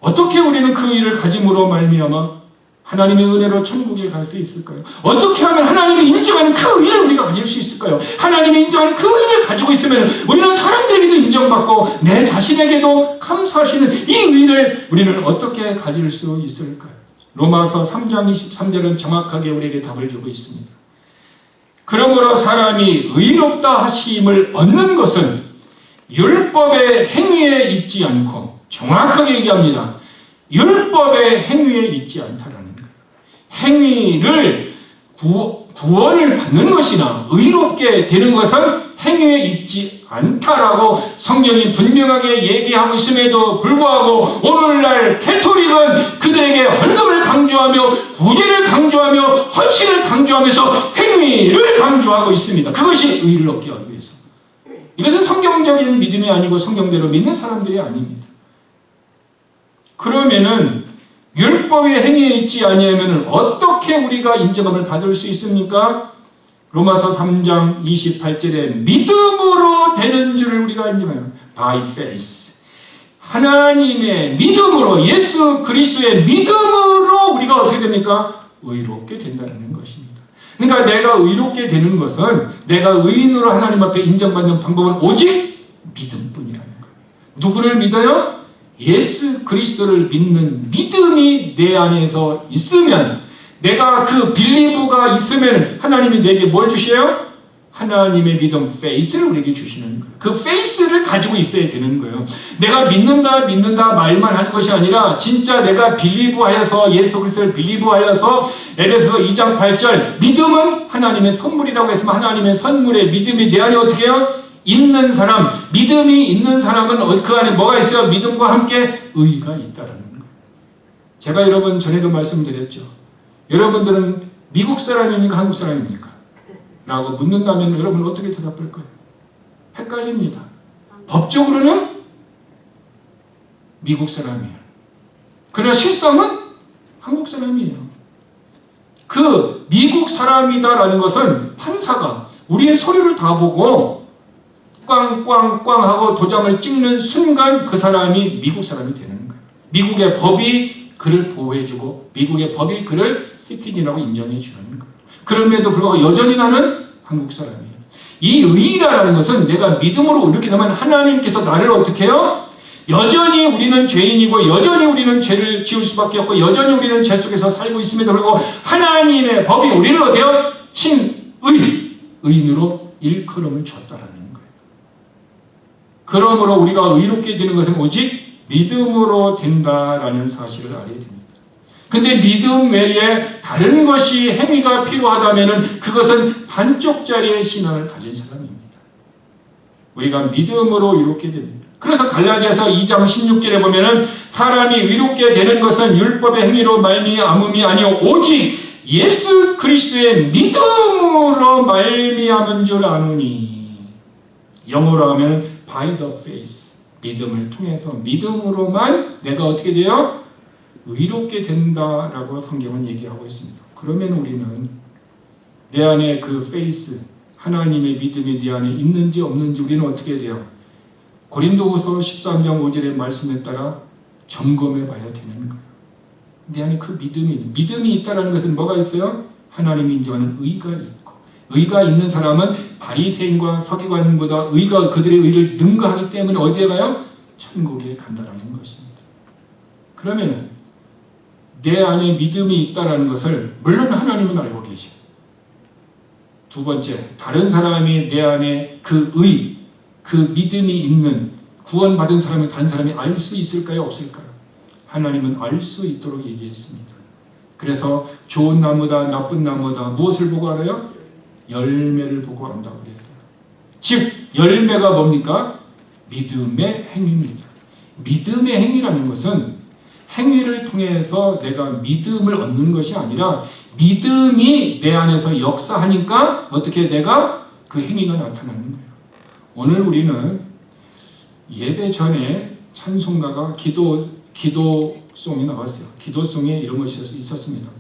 어떻게 우리는 그 의를 가짐으로 말미암아 하나님의 은혜로 천국에 갈 수 있을까요? 어떻게 하면 하나님이 인정하는 그 의를 우리가 가질 수 있을까요? 하나님이 인정하는 그 의를 가지고 있으면 우리는 사람들에게도 인정받고 내 자신에게도 감사하시는 이 의를 우리는 어떻게 가질 수 있을까요? 로마서 3장 23절은 정확하게 우리에게 답을 주고 있습니다. 그러므로 사람이 의롭다 하심을 얻는 것은 율법의 행위에 있지 않고 정확하게 얘기합니다. 율법의 행위에 있지 않다라는 거예요. 행위를 구원을 받는 것이나 의롭게 되는 것은 행위에 있지 않다라고 성경이 분명하게 얘기하고 있음에도 불구하고 오늘날 캐토릭은 그들에게 헌금을 강조하며 구제를 강조하며 헌신을 강조하면서 행위를 강조하고 있습니다. 그것이 의를 얻게 하기 위해서. 이것은 성경적인 믿음이 아니고 성경대로 믿는 사람들이 아닙니다. 그러면은 율법의 행위에 있지 아니하면 어떻게 우리가 인정함을 받을 수 있습니까? 로마서 3장 28절에 믿음으로 되는 줄을 우리가 인정해요. By faith. 하나님의 믿음으로 예수 그리스도의 믿음으로 우리가 어떻게 됩니까? 의롭게 된다는 것입니다. 그러니까 내가 의롭게 되는 것은 내가 의인으로 하나님 앞에 인정받는 방법은 오직 믿음뿐이라는 거예요. 누구를 믿어요? 예수 그리스도를 믿는 믿음이 내 안에서 있으면, 내가 그 빌리브가 있으면 하나님이 내게 뭘 주셔요? 하나님의 믿음, 페이스를 우리에게 주시는 거예요. 그 페이스를 가지고 있어야 되는 거예요. 내가 믿는다 말만 하는 것이 아니라 진짜 내가 빌리브하여서, 예수 그리스도를 빌리브하여서, 에베소서 2장 8절 믿음은 하나님의 선물이라고 했으면, 하나님의 선물에 믿음이 내 안에 어떻게 해요? 있는 사람, 믿음이 있는 사람은 그 안에 뭐가 있어요? 믿음과 함께 의가 있다라는 거예요. 제가 여러분 전에도 말씀드렸죠. 여러분들은 미국 사람입니까? 한국 사람입니까? 라고 묻는다면 여러분 어떻게 대답할 거예요? 헷갈립니다. 법적으로는 미국 사람이에요. 그러나 실상은 한국 사람이에요. 그 미국 사람이다라는 것은 판사가 우리의 서류를 다 보고 꽝꽝꽝 하고 도장을 찍는 순간 그 사람이 미국 사람이 되는 거예요. 미국의 법이 그를 보호해주고 미국의 법이 그를 시티즌이라고 인정해 주는 거예요. 그럼에도 불구하고 여전히 나는 한국 사람이에요. 이 의라는 것은 내가 믿음으로 이렇게 되면 하나님께서 나를 어떻게 해요? 여전히 우리는 죄인이고 여전히 우리는 죄를 지을 수밖에 없고 여전히 우리는 죄 속에서 살고 있음에도 불구하고 하나님의 법이 우리를 어떻게 해요? 의인으로 일컬음을 줬다라는 거예요. 그러므로 우리가 의롭게 되는 것은 오직 믿음으로 된다라는 사실을 알아야 됩니다. 근데 믿음 외에 다른 것이 행위가 필요하다면 그것은 반쪽짜리의 신앙을 가진 사람입니다. 우리가 믿음으로 이롭게 됩니다. 그래서 갈라디아서 2장 16절에 보면은 사람이 의롭게 되는 것은 율법의 행위로 말미암음이 아니요 오직 예수 그리스도의 믿음으로 말미암은 줄 아노니. 영어로 하면 by the faith, 믿음을 통해서 믿음으로만 내가 어떻게 돼요? 의롭게 된다라고 성경은 얘기하고 있습니다. 그러면 우리는 내 안에 그 페이스, 하나님의 믿음이 내 안에 있는지 없는지 우리는 어떻게 돼요? 고린도후서 13장 5절의 말씀에 따라 점검해 봐야 되는 거예요. 내 안에 그 믿음이 있다는 것은 뭐가 있어요? 하나님이 인정하는 의가 있고, 의가 있는 사람은 바리새인과 서기관보다 그들의 의를 능가하기 때문에 어디에 가요? 천국에 간다라는 것입니다. 그러면은 내 안에 믿음이 있다는 것을 물론 하나님은 알고 계시고, 두 번째, 다른 사람이 내 안에 그 믿음이 있는 구원받은 사람이 다른 사람이 알 수 있을까요? 없을까요? 하나님은 알 수 있도록 얘기했습니다. 그래서 좋은 나무다 나쁜 나무다 무엇을 보고 알아요? 열매를 보고 안다고 그랬어요. 즉 열매가 뭡니까? 믿음의 행위입니다. 믿음의 행위라는 것은 행위를 통해서 내가 믿음을 얻는 것이 아니라 믿음이 내 안에서 역사하니까 어떻게 내가 그 행위가 나타나는 거예요. 오늘 우리는 예배 전에 찬송가가 기도송이 나왔어요. 기도송에 이런 것이 있었습니다.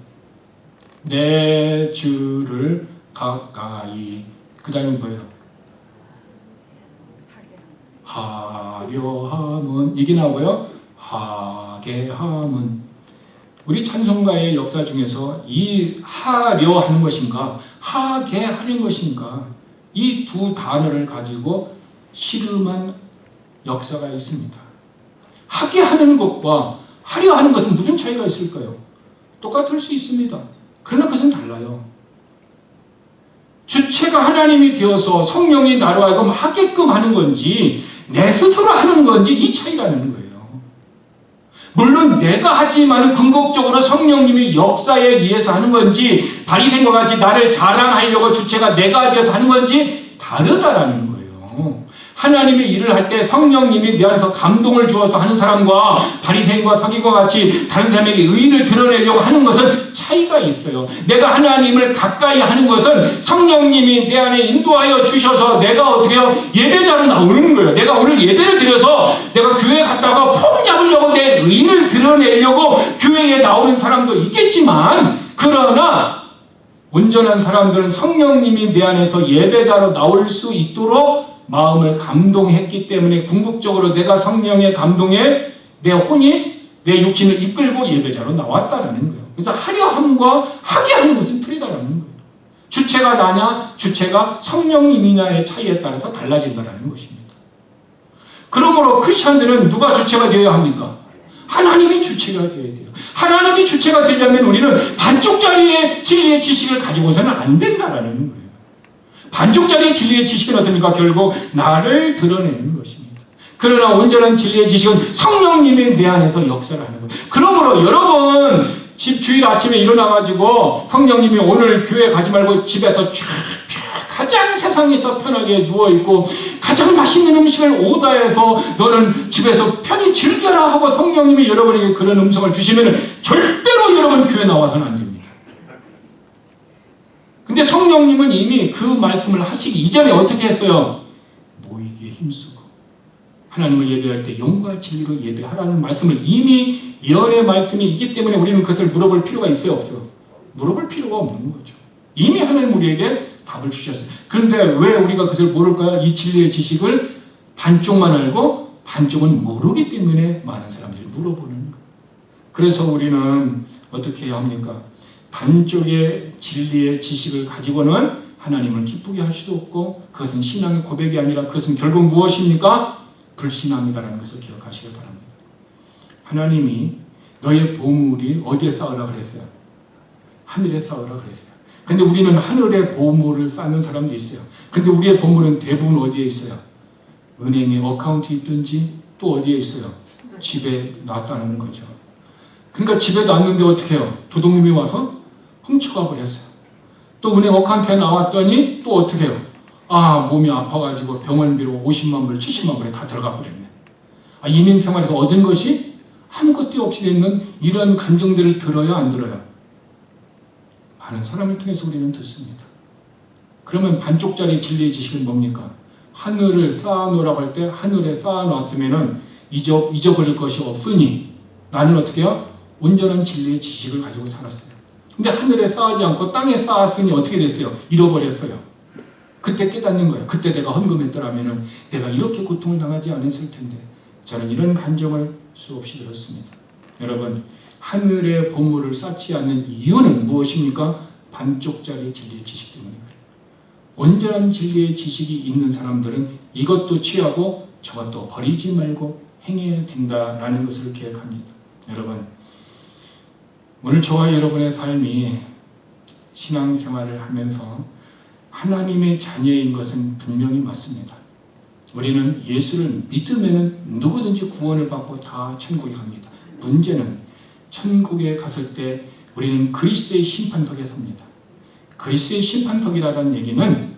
내 주를 가까이, 그 다음에 뭐예요? 하려함은, 이게 나오고요. 하게함은. 우리 찬송가의 역사 중에서 이 하려 하는 것인가 하게 하는 것인가, 이 두 단어를 가지고 씨름한 역사가 있습니다. 하게 하는 것과 하려 하는 것은 무슨 차이가 있을까요? 똑같을 수 있습니다. 그러나 그것은 달라요. 주체가 하나님이 되어서 성령이 나로 하여금 하게끔 하는 건지 내 스스로 하는 건지 이 차이라는 거예요. 물론 내가 하지만 궁극적으로 성령님이 역사에 의해서 하는 건지 바리새인과 같이 나를 자랑하려고 주체가 내가 되어서 하는 건지 다르다라는 거예요. 하나님의 일을 할 때 성령님이 내 안에서 감동을 주어서 하는 사람과 바리새인과 서기관과 같이 다른 사람에게 의의를 드러내려고 하는 것은 차이가 있어요. 내가 하나님을 가까이 하는 것은 성령님이 내 안에 인도하여 주셔서 내가 어떻게 해요? 예배자로 나오는 거예요. 내가 오늘 예배를 드려서 내가 교회에 갔다가 폼 잡으려고 내 의의를 드러내려고 교회에 나오는 사람도 있겠지만, 그러나 온전한 사람들은 성령님이 내 안에서 예배자로 나올 수 있도록 마음을 감동했기 때문에 궁극적으로 내가 성령의 감동에 내 혼이 내 육신을 이끌고 예배자로 나왔다라는 거예요. 그래서 하려 함과 하게 하는 것은 틀리다라는 거예요. 주체가 나냐 주체가 성령님이냐의 차이에 따라서 달라진다라는 것입니다. 그러므로 크리스천들은 누가 주체가 되어야 합니까? 하나님이 주체가 되어야 돼요. 하나님이 주체가 되려면 우리는 반쪽짜리의 진리의 지식을 가지고서는 안 된다라는 거예요. 반쪽짜리의 진리의 지식은 어떻습니까? 결국 나를 드러내는 것입니다. 그러나 온전한 진리의 지식은 성령님이 내 안에서 역사를 하는 거예요. 그러므로 여러분 주일 아침에 일어나가지고 성령님이 오늘 교회 가지 말고 집에서 쫙 가장 세상에서 편하게 누워있고 가장 맛있는 음식을 오다해서 너는 집에서 편히 즐겨라 하고 성령님이 여러분에게 그런 음성을 주시면 절대로 여러분 교회 나와서는 안 됩니다. 근데 성령님은 이미 그 말씀을 하시기 이전에 어떻게 했어요? 모이기에 힘쓰고 하나님을 예배할 때 영과 진리로 예배하라는 말씀을 이미 예언의 말씀이 있기 때문에 우리는 그것을 물어볼 필요가 있어요? 없어요? 물어볼 필요가 없는 거죠. 이미 하나님 우리에게 답을 주셨어요. 그런데 왜 우리가 그것을 모를까요? 이 진리의 지식을 반쪽만 알고 반쪽은 모르기 때문에 많은 사람들이 물어보는 거예요. 그래서 우리는 어떻게 해야 합니까? 반쪽의 진리의 지식을 가지고는 하나님을 기쁘게 할 수도 없고 그것은 신앙의 고백이 아니라 그것은 결국 무엇입니까? 불신앙이다라는 것을 기억하시길 바랍니다. 하나님이 너의 보물이 어디에 쌓으라 그랬어요? 하늘에 쌓으라 그랬어요. 근데 우리는 하늘에 보물을 쌓는 사람도 있어요. 근데 우리의 보물은 대부분 어디에 있어요? 은행에 어카운트 있든지 또 어디에 있어요? 집에 놨다는 거죠. 그러니까 집에 놨는데 어떻게 해요? 도둑님이 와서 훔쳐가 버렸어요. 또 은행 어카운트에 나왔더니 또 어떻게 해요? 몸이 아파가지고 병원비로 50만 불, 70만 불에 다 들어가 버렸네. 이민생활에서 얻은 것이 아무것도 없이 되는 이런 감정들을 들어요, 안 들어요? 많은 사람을 통해서 우리는 듣습니다. 그러면 반쪽짜리 진리의 지식은 뭡니까? 하늘을 쌓아놓으라고 할 때 하늘에 쌓아놨으면 잊어버릴 것이 없으니 나는 어떻게 해요? 온전한 진리의 지식을 가지고 살았어요. 근데 하늘에 쌓지 않고 땅에 쌓았으니 어떻게 됐어요? 잃어버렸어요. 그때 깨닫는 거예요. 그때 내가 헌금했더라면 내가 이렇게 고통을 당하지 않았을 텐데. 저는 이런 간정을 수없이 들었습니다. 여러분, 하늘의 보물을 쌓지 않는 이유는 무엇입니까? 반쪽짜리 진리의 지식 때문입니다. 온전한 진리의 지식이 있는 사람들은 이것도 취하고 저것도 버리지 말고 행해야 된다라는 것을 기억합니다. 여러분, 오늘 저와 여러분의 삶이 신앙생활을 하면서 하나님의 자녀인 것은 분명히 맞습니다. 우리는 예수를 믿으면 누구든지 구원을 받고 다 천국에 갑니다. 문제는 천국에 갔을 때 우리는 그리스도의 심판석에 섭니다. 그리스도의 심판석이라는 얘기는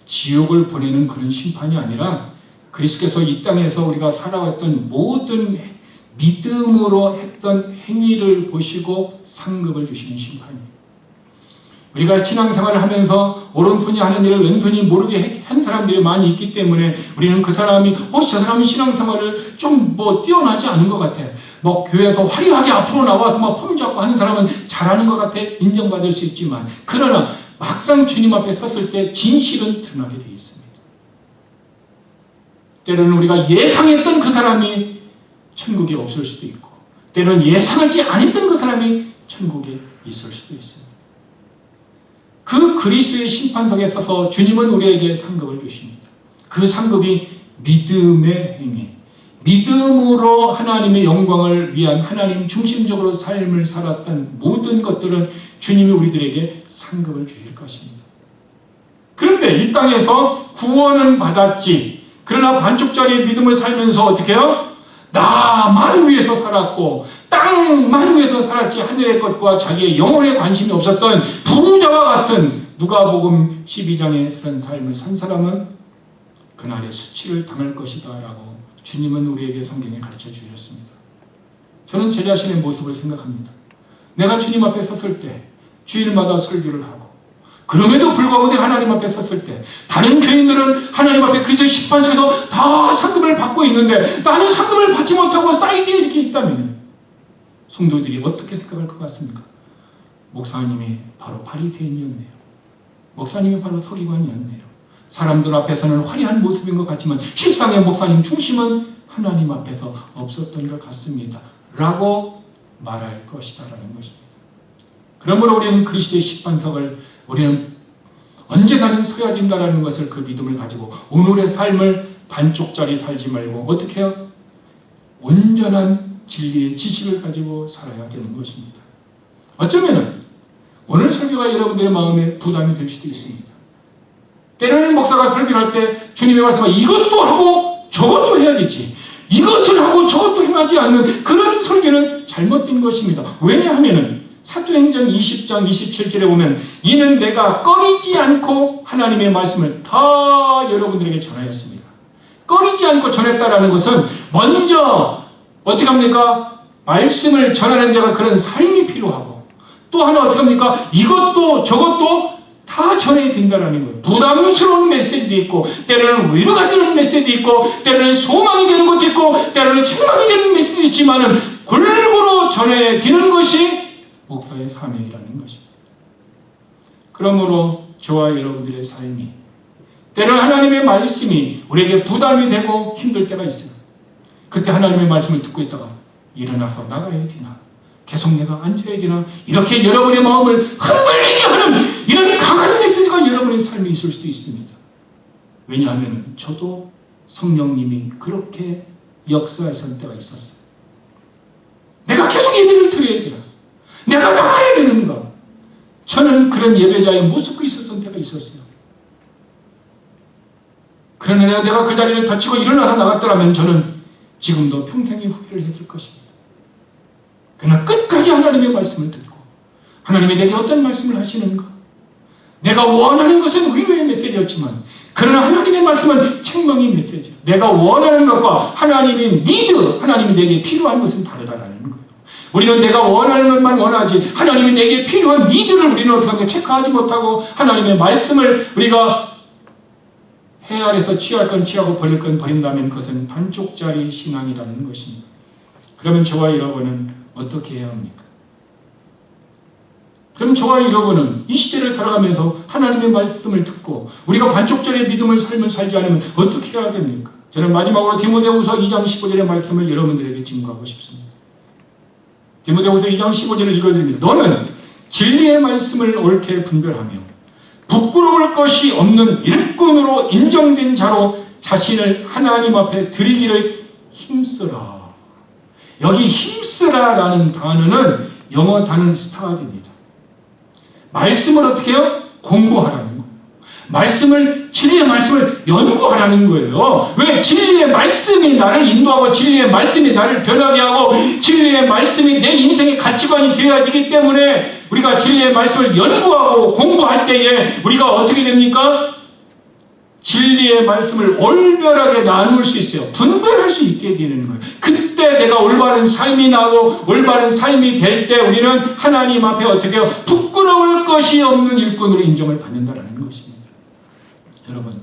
지옥을 보내는 그런 심판이 아니라 그리스도께서 이 땅에서 우리가 살아왔던 모든 믿음으로 했던 행위를 보시고 상급을 주시는 심판이에요. 우리가 신앙생활을 하면서 오른손이 하는 일을 왼손이 모르게 한 사람들이 많이 있기 때문에 우리는 그 사람이 저 사람이 신앙생활을 좀 뛰어나지 않은 것 같아. 교회에서 화려하게 앞으로 나와서 폼 잡고 하는 사람은 잘하는 것 같아. 인정받을 수 있지만 그러나 막상 주님 앞에 섰을 때 진실은 드러나게 되어 있습니다. 때로는 우리가 예상했던 그 사람이 천국에 없을 수도 있고 때로는 예상하지 않았던 그 사람이 천국에 있을 수도 있습니다. 그 그리스도의 심판석에 서서 주님은 우리에게 상급을 주십니다. 그 상급이 믿음의 행위, 믿음으로 하나님의 영광을 위한 하나님 중심적으로 삶을 살았던 모든 것들은 주님이 우리들에게 상급을 주실 것입니다. 그런데 이 땅에서 구원은 받았지. 그러나 반쪽짜리 믿음을 살면서 어떻게 해요? 나만 위해서 살았고 땅만 위해서 살았지 하늘의 것과 자기의 영혼에 관심이 없었던 부자와 같은 누가복음 12장에 그런 삶을 산 사람은 그날의 수치를 당할 것이다 라고 주님은 우리에게 성경에 가르쳐 주셨습니다. 저는 제 자신의 모습을 생각합니다. 내가 주님 앞에 섰을 때 주일마다 설교를 하고 그럼에도 불구하고 내가 하나님 앞에 섰을 때 다른 교인들은 하나님 앞에 그리스도의 심판석에서 다 상급을 받고 있는데 나는 상급을 받지 못하고 사이드에 이렇게 있다면 성도들이 어떻게 생각할 것 같습니까? 목사님이 바로 바리새인이었네요. 목사님이 바로 서기관이었네요. 사람들 앞에서는 화려한 모습인 것 같지만 실상의 목사님 중심은 하나님 앞에서 없었던 것 같습니다. 라고 말할 것이다라는 것입니다. 그러므로 우리는 그리스도의 심판석을 우리는 언젠가는 서야 된다는 것을 그 믿음을 가지고 오늘의 삶을 반쪽짜리 살지 말고 어떻게 해요? 온전한 진리의 지식을 가지고 살아야 되는 것입니다. 어쩌면은 오늘 설교가 여러분들의 마음에 부담이 될 수도 있습니다. 때로는 목사가 설교를 할 때 주님의 말씀은 이것도 하고 저것도 해야겠지, 이것을 하고 저것도 행하지 않는 그런 설교는 잘못된 것입니다. 왜냐하면 사도행전 20장 27절에 보면 이는 내가 꺼리지 않고 하나님의 말씀을 다 여러분들에게 전하였습니다. 꺼리지 않고 전했다라는 것은 먼저 어떻게 합니까? 말씀을 전하는 자가 그런 삶이 필요하고, 또 하나 어떻게 합니까? 이것도 저것도 다 전해야 된다는 거예요. 부담스러운 메시지도 있고, 때로는 위로가 되는 메시지도 있고, 때로는 소망이 되는 것도 있고, 때로는 책망이 되는 메시지도 있지만은 골고루 전해야 되는 것이 목사의 사명이라는 것입니다. 그러므로 저와 여러분들의 삶이 때로는 하나님의 말씀이 우리에게 부담이 되고 힘들 때가 있어요. 그때 하나님의 말씀을 듣고 있다가 일어나서 나가야 되나, 계속 내가 앉아야 되나, 이렇게 여러분의 마음을 흔들리게 하는 이런 강한 메시지가 여러분의 삶에 있을 수도 있습니다. 왜냐하면 저도 성령님이 그렇게 역사했을 때가 있었어요. 내가 계속 예배를 드려야 되나, 내가 나가야 되는가. 저는 그런 예배자의 모습이 있었던 때가 있었어요. 그러나 내가 그 자리를 다치고 일어나서 나갔더라면 저는 지금도 평생의 후회를 해줄 것입니다. 그러나 끝까지 하나님의 말씀을 듣고 하나님이 내게 어떤 말씀을 하시는가, 내가 원하는 것은 위로의 메시지였지만 그러나 하나님의 말씀은 책망의 메시지, 내가 원하는 것과 하나님의 니드, 하나님이 내게 필요한 것은 다르다라는 거예요. 우리는 내가 원하는 것만 원하지 하나님이 내게 필요한 니드를 우리는 어떻게 하면 체크하지 못하고 하나님의 말씀을 우리가 해 아래서 취할 건 취하고 버릴 건 버린다면 그것은 반쪽짜리 신앙이라는 것입니다. 그러면 저와 여러분은 어떻게 해야 합니까? 그럼 저와 여러분은 이 시대를 살아가면서 하나님의 말씀을 듣고 우리가 반쪽짜리 믿음을 삶을 살지 않으면 어떻게 해야 됩니까? 저는 마지막으로 디모데후서 2장 15절의 말씀을 여러분들에게 증거하고 싶습니다. 디모데후서 2장 15절을 읽어드립니다. 너는 진리의 말씀을 옳게 분별하며 부끄러울 것이 없는 일꾼으로 인정된 자로 자신을 하나님 앞에 드리기를 힘쓰라. 여기 힘쓰라라는 단어는 영어 단어는 스타디입니다. 말씀을 어떻게 해요? 공부하라는 거예요. 말씀을, 진리의 말씀을 연구하라는 거예요. 왜? 진리의 말씀이 나를 인도하고 진리의 말씀이 나를 변하게 하고 진리의 말씀이 내 인생의 가치관이 되어야 되기 때문에 우리가 진리의 말씀을 연구하고 공부할 때에 우리가 어떻게 됩니까? 진리의 말씀을 올바르게 나눌 수 있어요. 분별할 수 있게 되는 거예요. 그때 내가 올바른 삶이 나고 올바른 삶이 될 때 우리는 하나님 앞에 어떻게 해요? 부끄러울 것이 없는 일꾼으로 인정을 받는다는 것입니다. 여러분,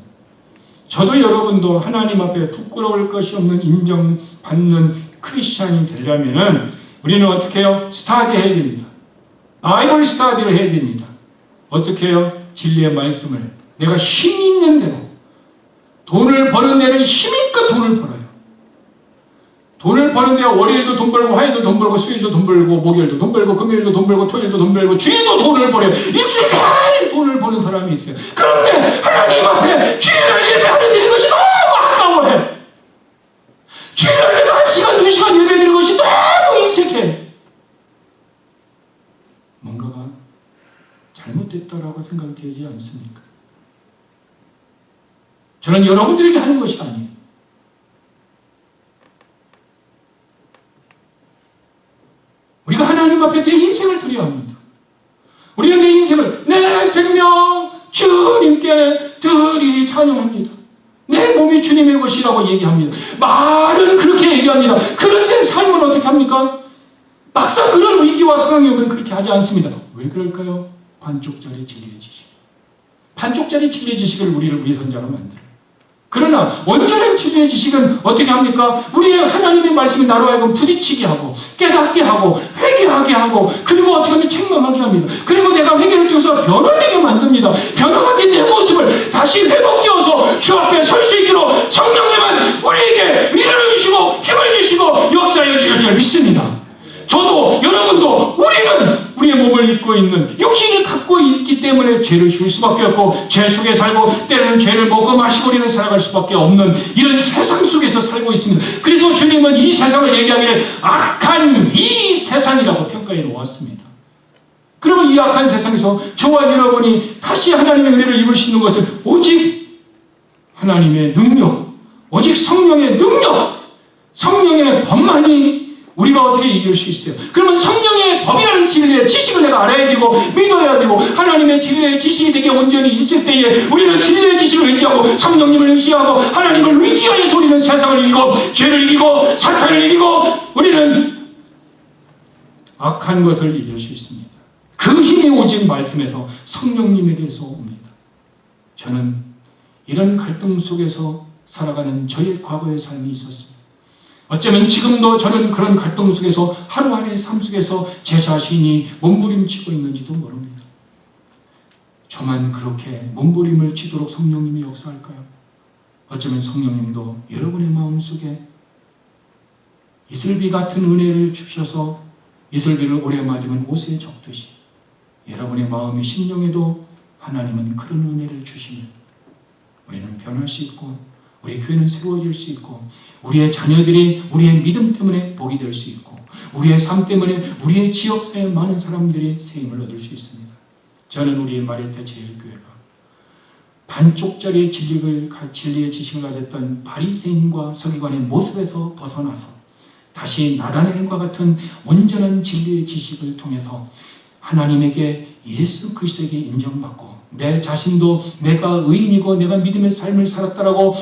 저도 여러분도 하나님 앞에 부끄러울 것이 없는 인정받는 크리스찬이 되려면 우리는 어떻게 해요? 스타디 해야 됩니다. 바이블 스타디를 해야 됩니다. 어떻게 해요? 진리의 말씀을 내가 힘 있는 대로, 돈을 버는 데는 힘있게 돈을 벌어요. 돈을 버는 데가 월요일도 돈 벌고 화요일도 돈 벌고 수요일도 돈 벌고 목요일도 돈 벌고 금요일도 돈 벌고 토요일도 돈 벌고 주일도 돈을 벌어요. 일주일 내내 돈을 버는 사람이 있어요. 그런데 하나님 앞에 주일날 예배하는 드리는 것이 너무 아까워해. 주일날 내가 1시간 2시간 예배 드리는 것이 너무 인색해. 뭔가가 잘못됐다라고 생각되지 않습니까? 저는 여러분들에게 하는 것이 아니에요. 우리가 하나님 앞에 내 인생을 드려야 합니다. 우리는 내 인생을, 내 생명 주님께 드리니 찬양합니다. 내 몸이 주님의 것이라고 얘기합니다. 말은 그렇게 얘기합니다. 그런데 삶은 어떻게 합니까? 막상 그런 위기와 상황이 오면 그렇게 하지 않습니다. 왜 그럴까요? 반쪽짜리 진리의 지식. 반쪽짜리 진리의 지식을 우리를 위선자로 만들어요. 그러나 온전한 진리의 지식은 어떻게 합니까? 우리의 하나님의 말씀이 나로 하여금 부딪히게 하고 깨닫게 하고 회개하게 하고 그리고 어떻게 하면 책망하게 합니다. 그리고 내가 회개를 통해서 변화되게 만듭니다. 변화가 된 내 모습을 다시 회복되어서 주 앞에 설 수 있도록 성령님은 우리에게 위로를 주시고 힘을 주시고 역사해 주실 줄 믿습니다. 저도 여러분도 우리는 우리의 몸을 입고 있는 육신이 갖고 있기 때문에 죄를 지을 수밖에 없고 죄 속에 살고 때로는 죄를 먹고 마시고 우리는 살아갈 수밖에 없는 이런 세상 속에서 살고 있습니다. 그래서 주님은 이 세상을 얘기하기를 악한 이 세상이라고 평가해 놓았습니다. 그러면 이 악한 세상에서 저와 여러분이 다시 하나님의 은혜를 입을 수 있는 것은 오직 하나님의 능력, 오직 성령의 능력, 성령의 법만이 우리가 어떻게 이길 수 있어요? 그러면 성령의 법이라는 진리의 지식을 내가 알아야 되고 믿어야 되고 하나님의 진리의 지식이 내게 온전히 있을 때에 우리는 진리의 지식을 의지하고 성령님을 의지하고 하나님을 의지하여서 우리는 세상을 이기고 죄를 이기고 사탄을 이기고 우리는 악한 것을 이길 수 있습니다. 그 힘이 오직 말씀에서 성령님에게서 옵니다. 저는 이런 갈등 속에서 살아가는 저의 과거의 삶이 있었습니다. 어쩌면 지금도 저는 그런 갈등 속에서 하루하루의 삶 속에서 제 자신이 몸부림치고 있는지도 모릅니다. 저만 그렇게 몸부림을 치도록 성령님이 역사할까요? 어쩌면 성령님도 여러분의 마음속에 이슬비 같은 은혜를 주셔서 이슬비를 오래 맞으면 옷에 적듯이 여러분의 마음의 심령에도 하나님은 그런 은혜를 주시면 우리는 변할 수 있고 우리 교회는 새로워질 수 있고 우리의 자녀들이 우리의 믿음 때문에 복이 될 수 있고 우리의 삶 때문에 우리의 지역사회 많은 사람들이 세임을 얻을 수 있습니다. 저는 우리의 마레테 제일교회가 반쪽짜리 진리의 지식을 가졌던 바리새인과 서기관의 모습에서 벗어나서 다시 나다넬과 같은 온전한 진리의 지식을 통해서 하나님에게 예수 그리스도에게 인정받고 내 자신도 내가 의인이고 내가 믿음의 삶을 살았다라고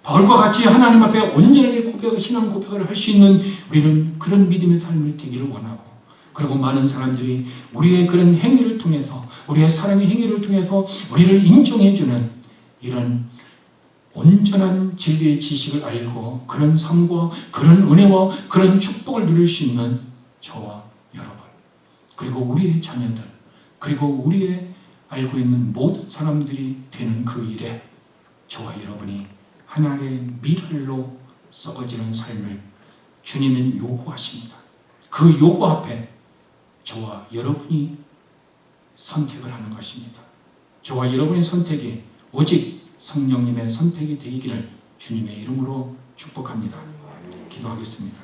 바울과 같이 하나님 앞에 온전하게 신앙 고백을 할 수 있는 우리는 그런 믿음의 삶을 되기를 원하고 그리고 많은 사람들이 우리의 그런 행위를 통해서 우리의 사랑의 행위를 통해서 우리를 인정해주는 이런 온전한 진리의 지식을 알고 그런 삶과 그런 은혜와 그런 축복을 누릴 수 있는 저와 여러분 그리고 우리의 자녀들 그리고 우리의 알고 있는 모든 사람들이 되는 그 일에 저와 여러분이 하나님의 미랄로 썩어지는 삶을 주님은 요구하십니다. 그 요구 앞에 저와 여러분이 선택을 하는 것입니다. 저와 여러분의 선택이 오직 성령님의 선택이 되기를 주님의 이름으로 축복합니다. 기도하겠습니다.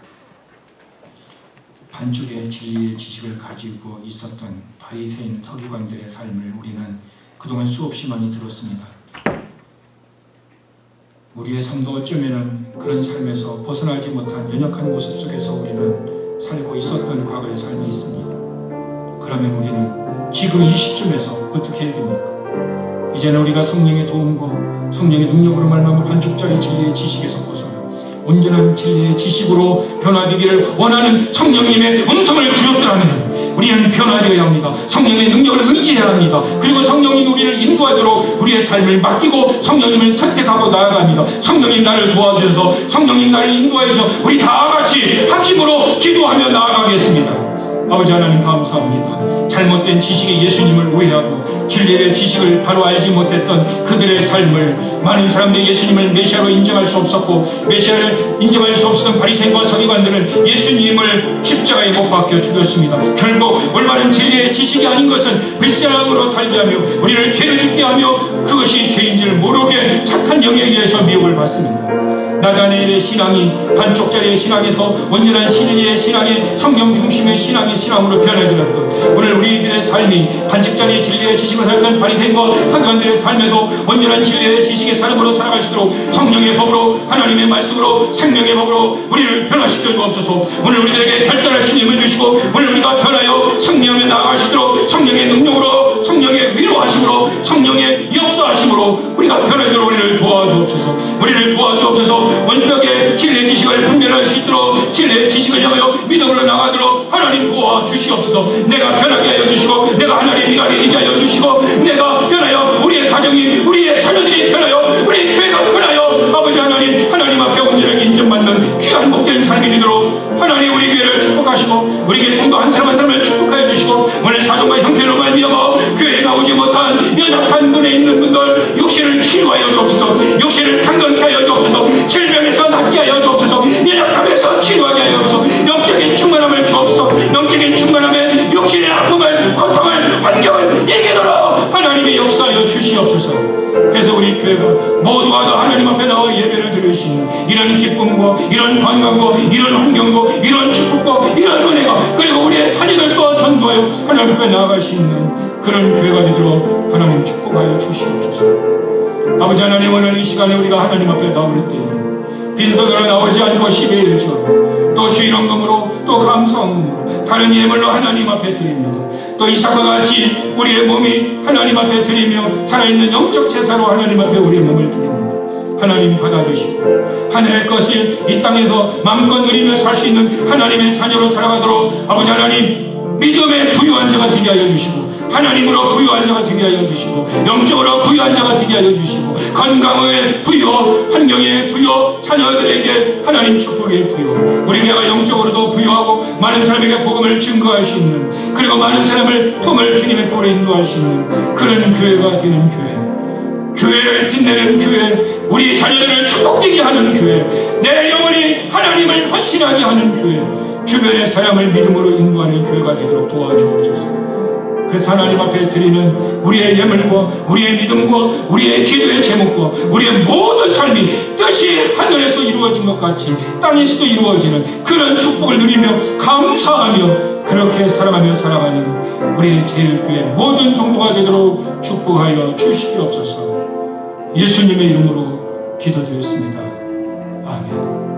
반쪽의 진리의 지식을 가지고 있었던 바리새인 서기관들의 삶을 우리는 그동안 수없이 많이 들었습니다. 우리의 삶도 어쩌면 그런 삶에서 벗어나지 못한 연약한 모습 속에서 우리는 살고 있었던 과거의 삶이 있습니다. 그러면 우리는 지금 이 시점에서 어떻게 해야 됩니까? 이제는 우리가 성령의 도움과 성령의 능력으로 말미암아 반쪽짜리 진리의 지식에서 벗어나 온전한 진리의 지식으로 변화되기를 원하는 성령님의 음성을 두렵더라면 우리는 변화되어야 합니다. 성령의 능력을 의지해야 합니다. 그리고 성령님 우리를 인도하도록 우리의 삶을 맡기고 성령님을 선택하고 나아갑니다. 성령님 나를 도와주셔서 성령님 나를 인도하여서 우리 다 같이 합심으로 기도하며 나아가겠습니다. 아버지 하나님 감사합니다. 잘못된 지식에 예수님을 오해하고 진리의 지식을 바로 알지 못했던 그들의 삶을 많은 사람들이 예수님을 메시아로 인정할 수 없었고 메시아를 인정할 수 없었던 바리새인과 서기관들은 예수님을 십자가에 못 박혀 죽였습니다. 결국 올바른 진리의 지식이 아닌 것은 불신앙으로 살게 하며 우리를 죄를 짓게 하며 그것이 죄인지를 모르게 착한 영에 의해서 미혹을 받습니다. 나다넬의 신앙이 반쪽짜리의 신앙에서 온전한 진리의 신앙이 성령 중심의 신앙의 신앙으로 변해들었던 오늘 우리들의 삶이 반쪽짜리 진리의 지식을 살던 바리새인과 서기관들의 삶에서 온전한 진리의 지식의 삶으로 살아갈 수 있도록 성령의 법으로 하나님의 말씀으로 생명의 법으로 우리를 변화시켜 주옵소서. 오늘 우리들에게 결단할 수 있는 힘을 주시고 오늘 우리가 변하여 승리하며 나아갈 수 있도록 성령의 능력으로 성령의 위로하심으로 성령의 역사하심으로 우리가 변하도록 우리를 도와주옵소서. 우리를 도와주옵소서. 원벽의 진리의 지식을 분별할 수 있도록 진리의 지식을 향하여 믿음으로 나가도록 하나님 도와주시옵소서. 내가 변하게 하여 주시고 내가 하나님의 미랄이 되게 하여 주시고 내가 변하여 우리의 가정이 우리의 자녀들이 변하여 우리 교회가 변하여 아버지 하나님 앞에 온전하게 인정받는 귀한 복된 삶이 되도록 하나님 우리 교회를 축복하시고 우리 교회 성도 한 사람 한 사람을 축복하여 주시고 오늘 사정과 형편으로 말미암아 교회에 나오지 못한 연약한 분에 있는 분들 육신을 치유하여 주옵소서. 육신을 강건케 하여 주옵소서. 질병에서 낫게 하여 주옵소서. 연약함에서 치유하게 하여 주옵소서. 영적인 충만함을 주옵소서. 영적인 충만함에 육신의 아픔을 고통을 주시는 이런 기쁨과 이런 건강과 이런 환경과 이런 축복과 이런 은혜가 그리고 우리의 자녀들 또 전도하여 하나님 앞에 나아갈 수 있는 그런 교회가 되도록 하나님 축복하여 주시옵소서. 아버지 하나님, 오늘 이 시간에 우리가 하나님 앞에 나올 때 빈손으로 나오지 않고 12일 또 주일원금으로 또 감사함으로 다른 예물로 하나님 앞에 드립니다. 또 이삭과 같이 우리의 몸이 하나님 앞에 드리며 살아있는 영적 제사로 하나님 앞에 우리의 몸을 드립니다. 하나님 받아주시고 하늘의 것을 이 땅에서 마음껏 누리며 살 수 있는 하나님의 자녀로 살아가도록 아버지 하나님 믿음의 부유한 자가 되게 하여 주시고 하나님으로 부유한 자가 되게 하여 주시고 영적으로 부유한 자가 되게 하여 주시고 건강의 부유, 환경의 부유, 자녀들에게 하나님 축복의 부유, 우리 교회가 영적으로도 부유하고 많은 사람에게 복음을 증거할 수 있는 그리고 많은 사람을 품을 주님의 도로 인도할 수 있는 그런 교회가 되는 교회를 빛내는 교회, 우리 자녀들을 축복되게 하는 교회, 내 영혼이 하나님을 헌신하게 하는 교회, 주변의 사람을 믿음으로 인도하는 교회가 되도록 도와주옵소서. 그래서 하나님 앞에 드리는 우리의 예물과 우리의 믿음과 우리의 기도의 제목과 우리의 모든 삶이 뜻이 하늘에서 이루어진 것 같이 땅에서도 이루어지는 그런 축복을 누리며 감사하며 그렇게 살아가며 살아가는 우리의 제일교회 모든 성도가 되도록 축복하여 주시옵소서. 예수님의 이름으로 기도드렸습니다. 아멘.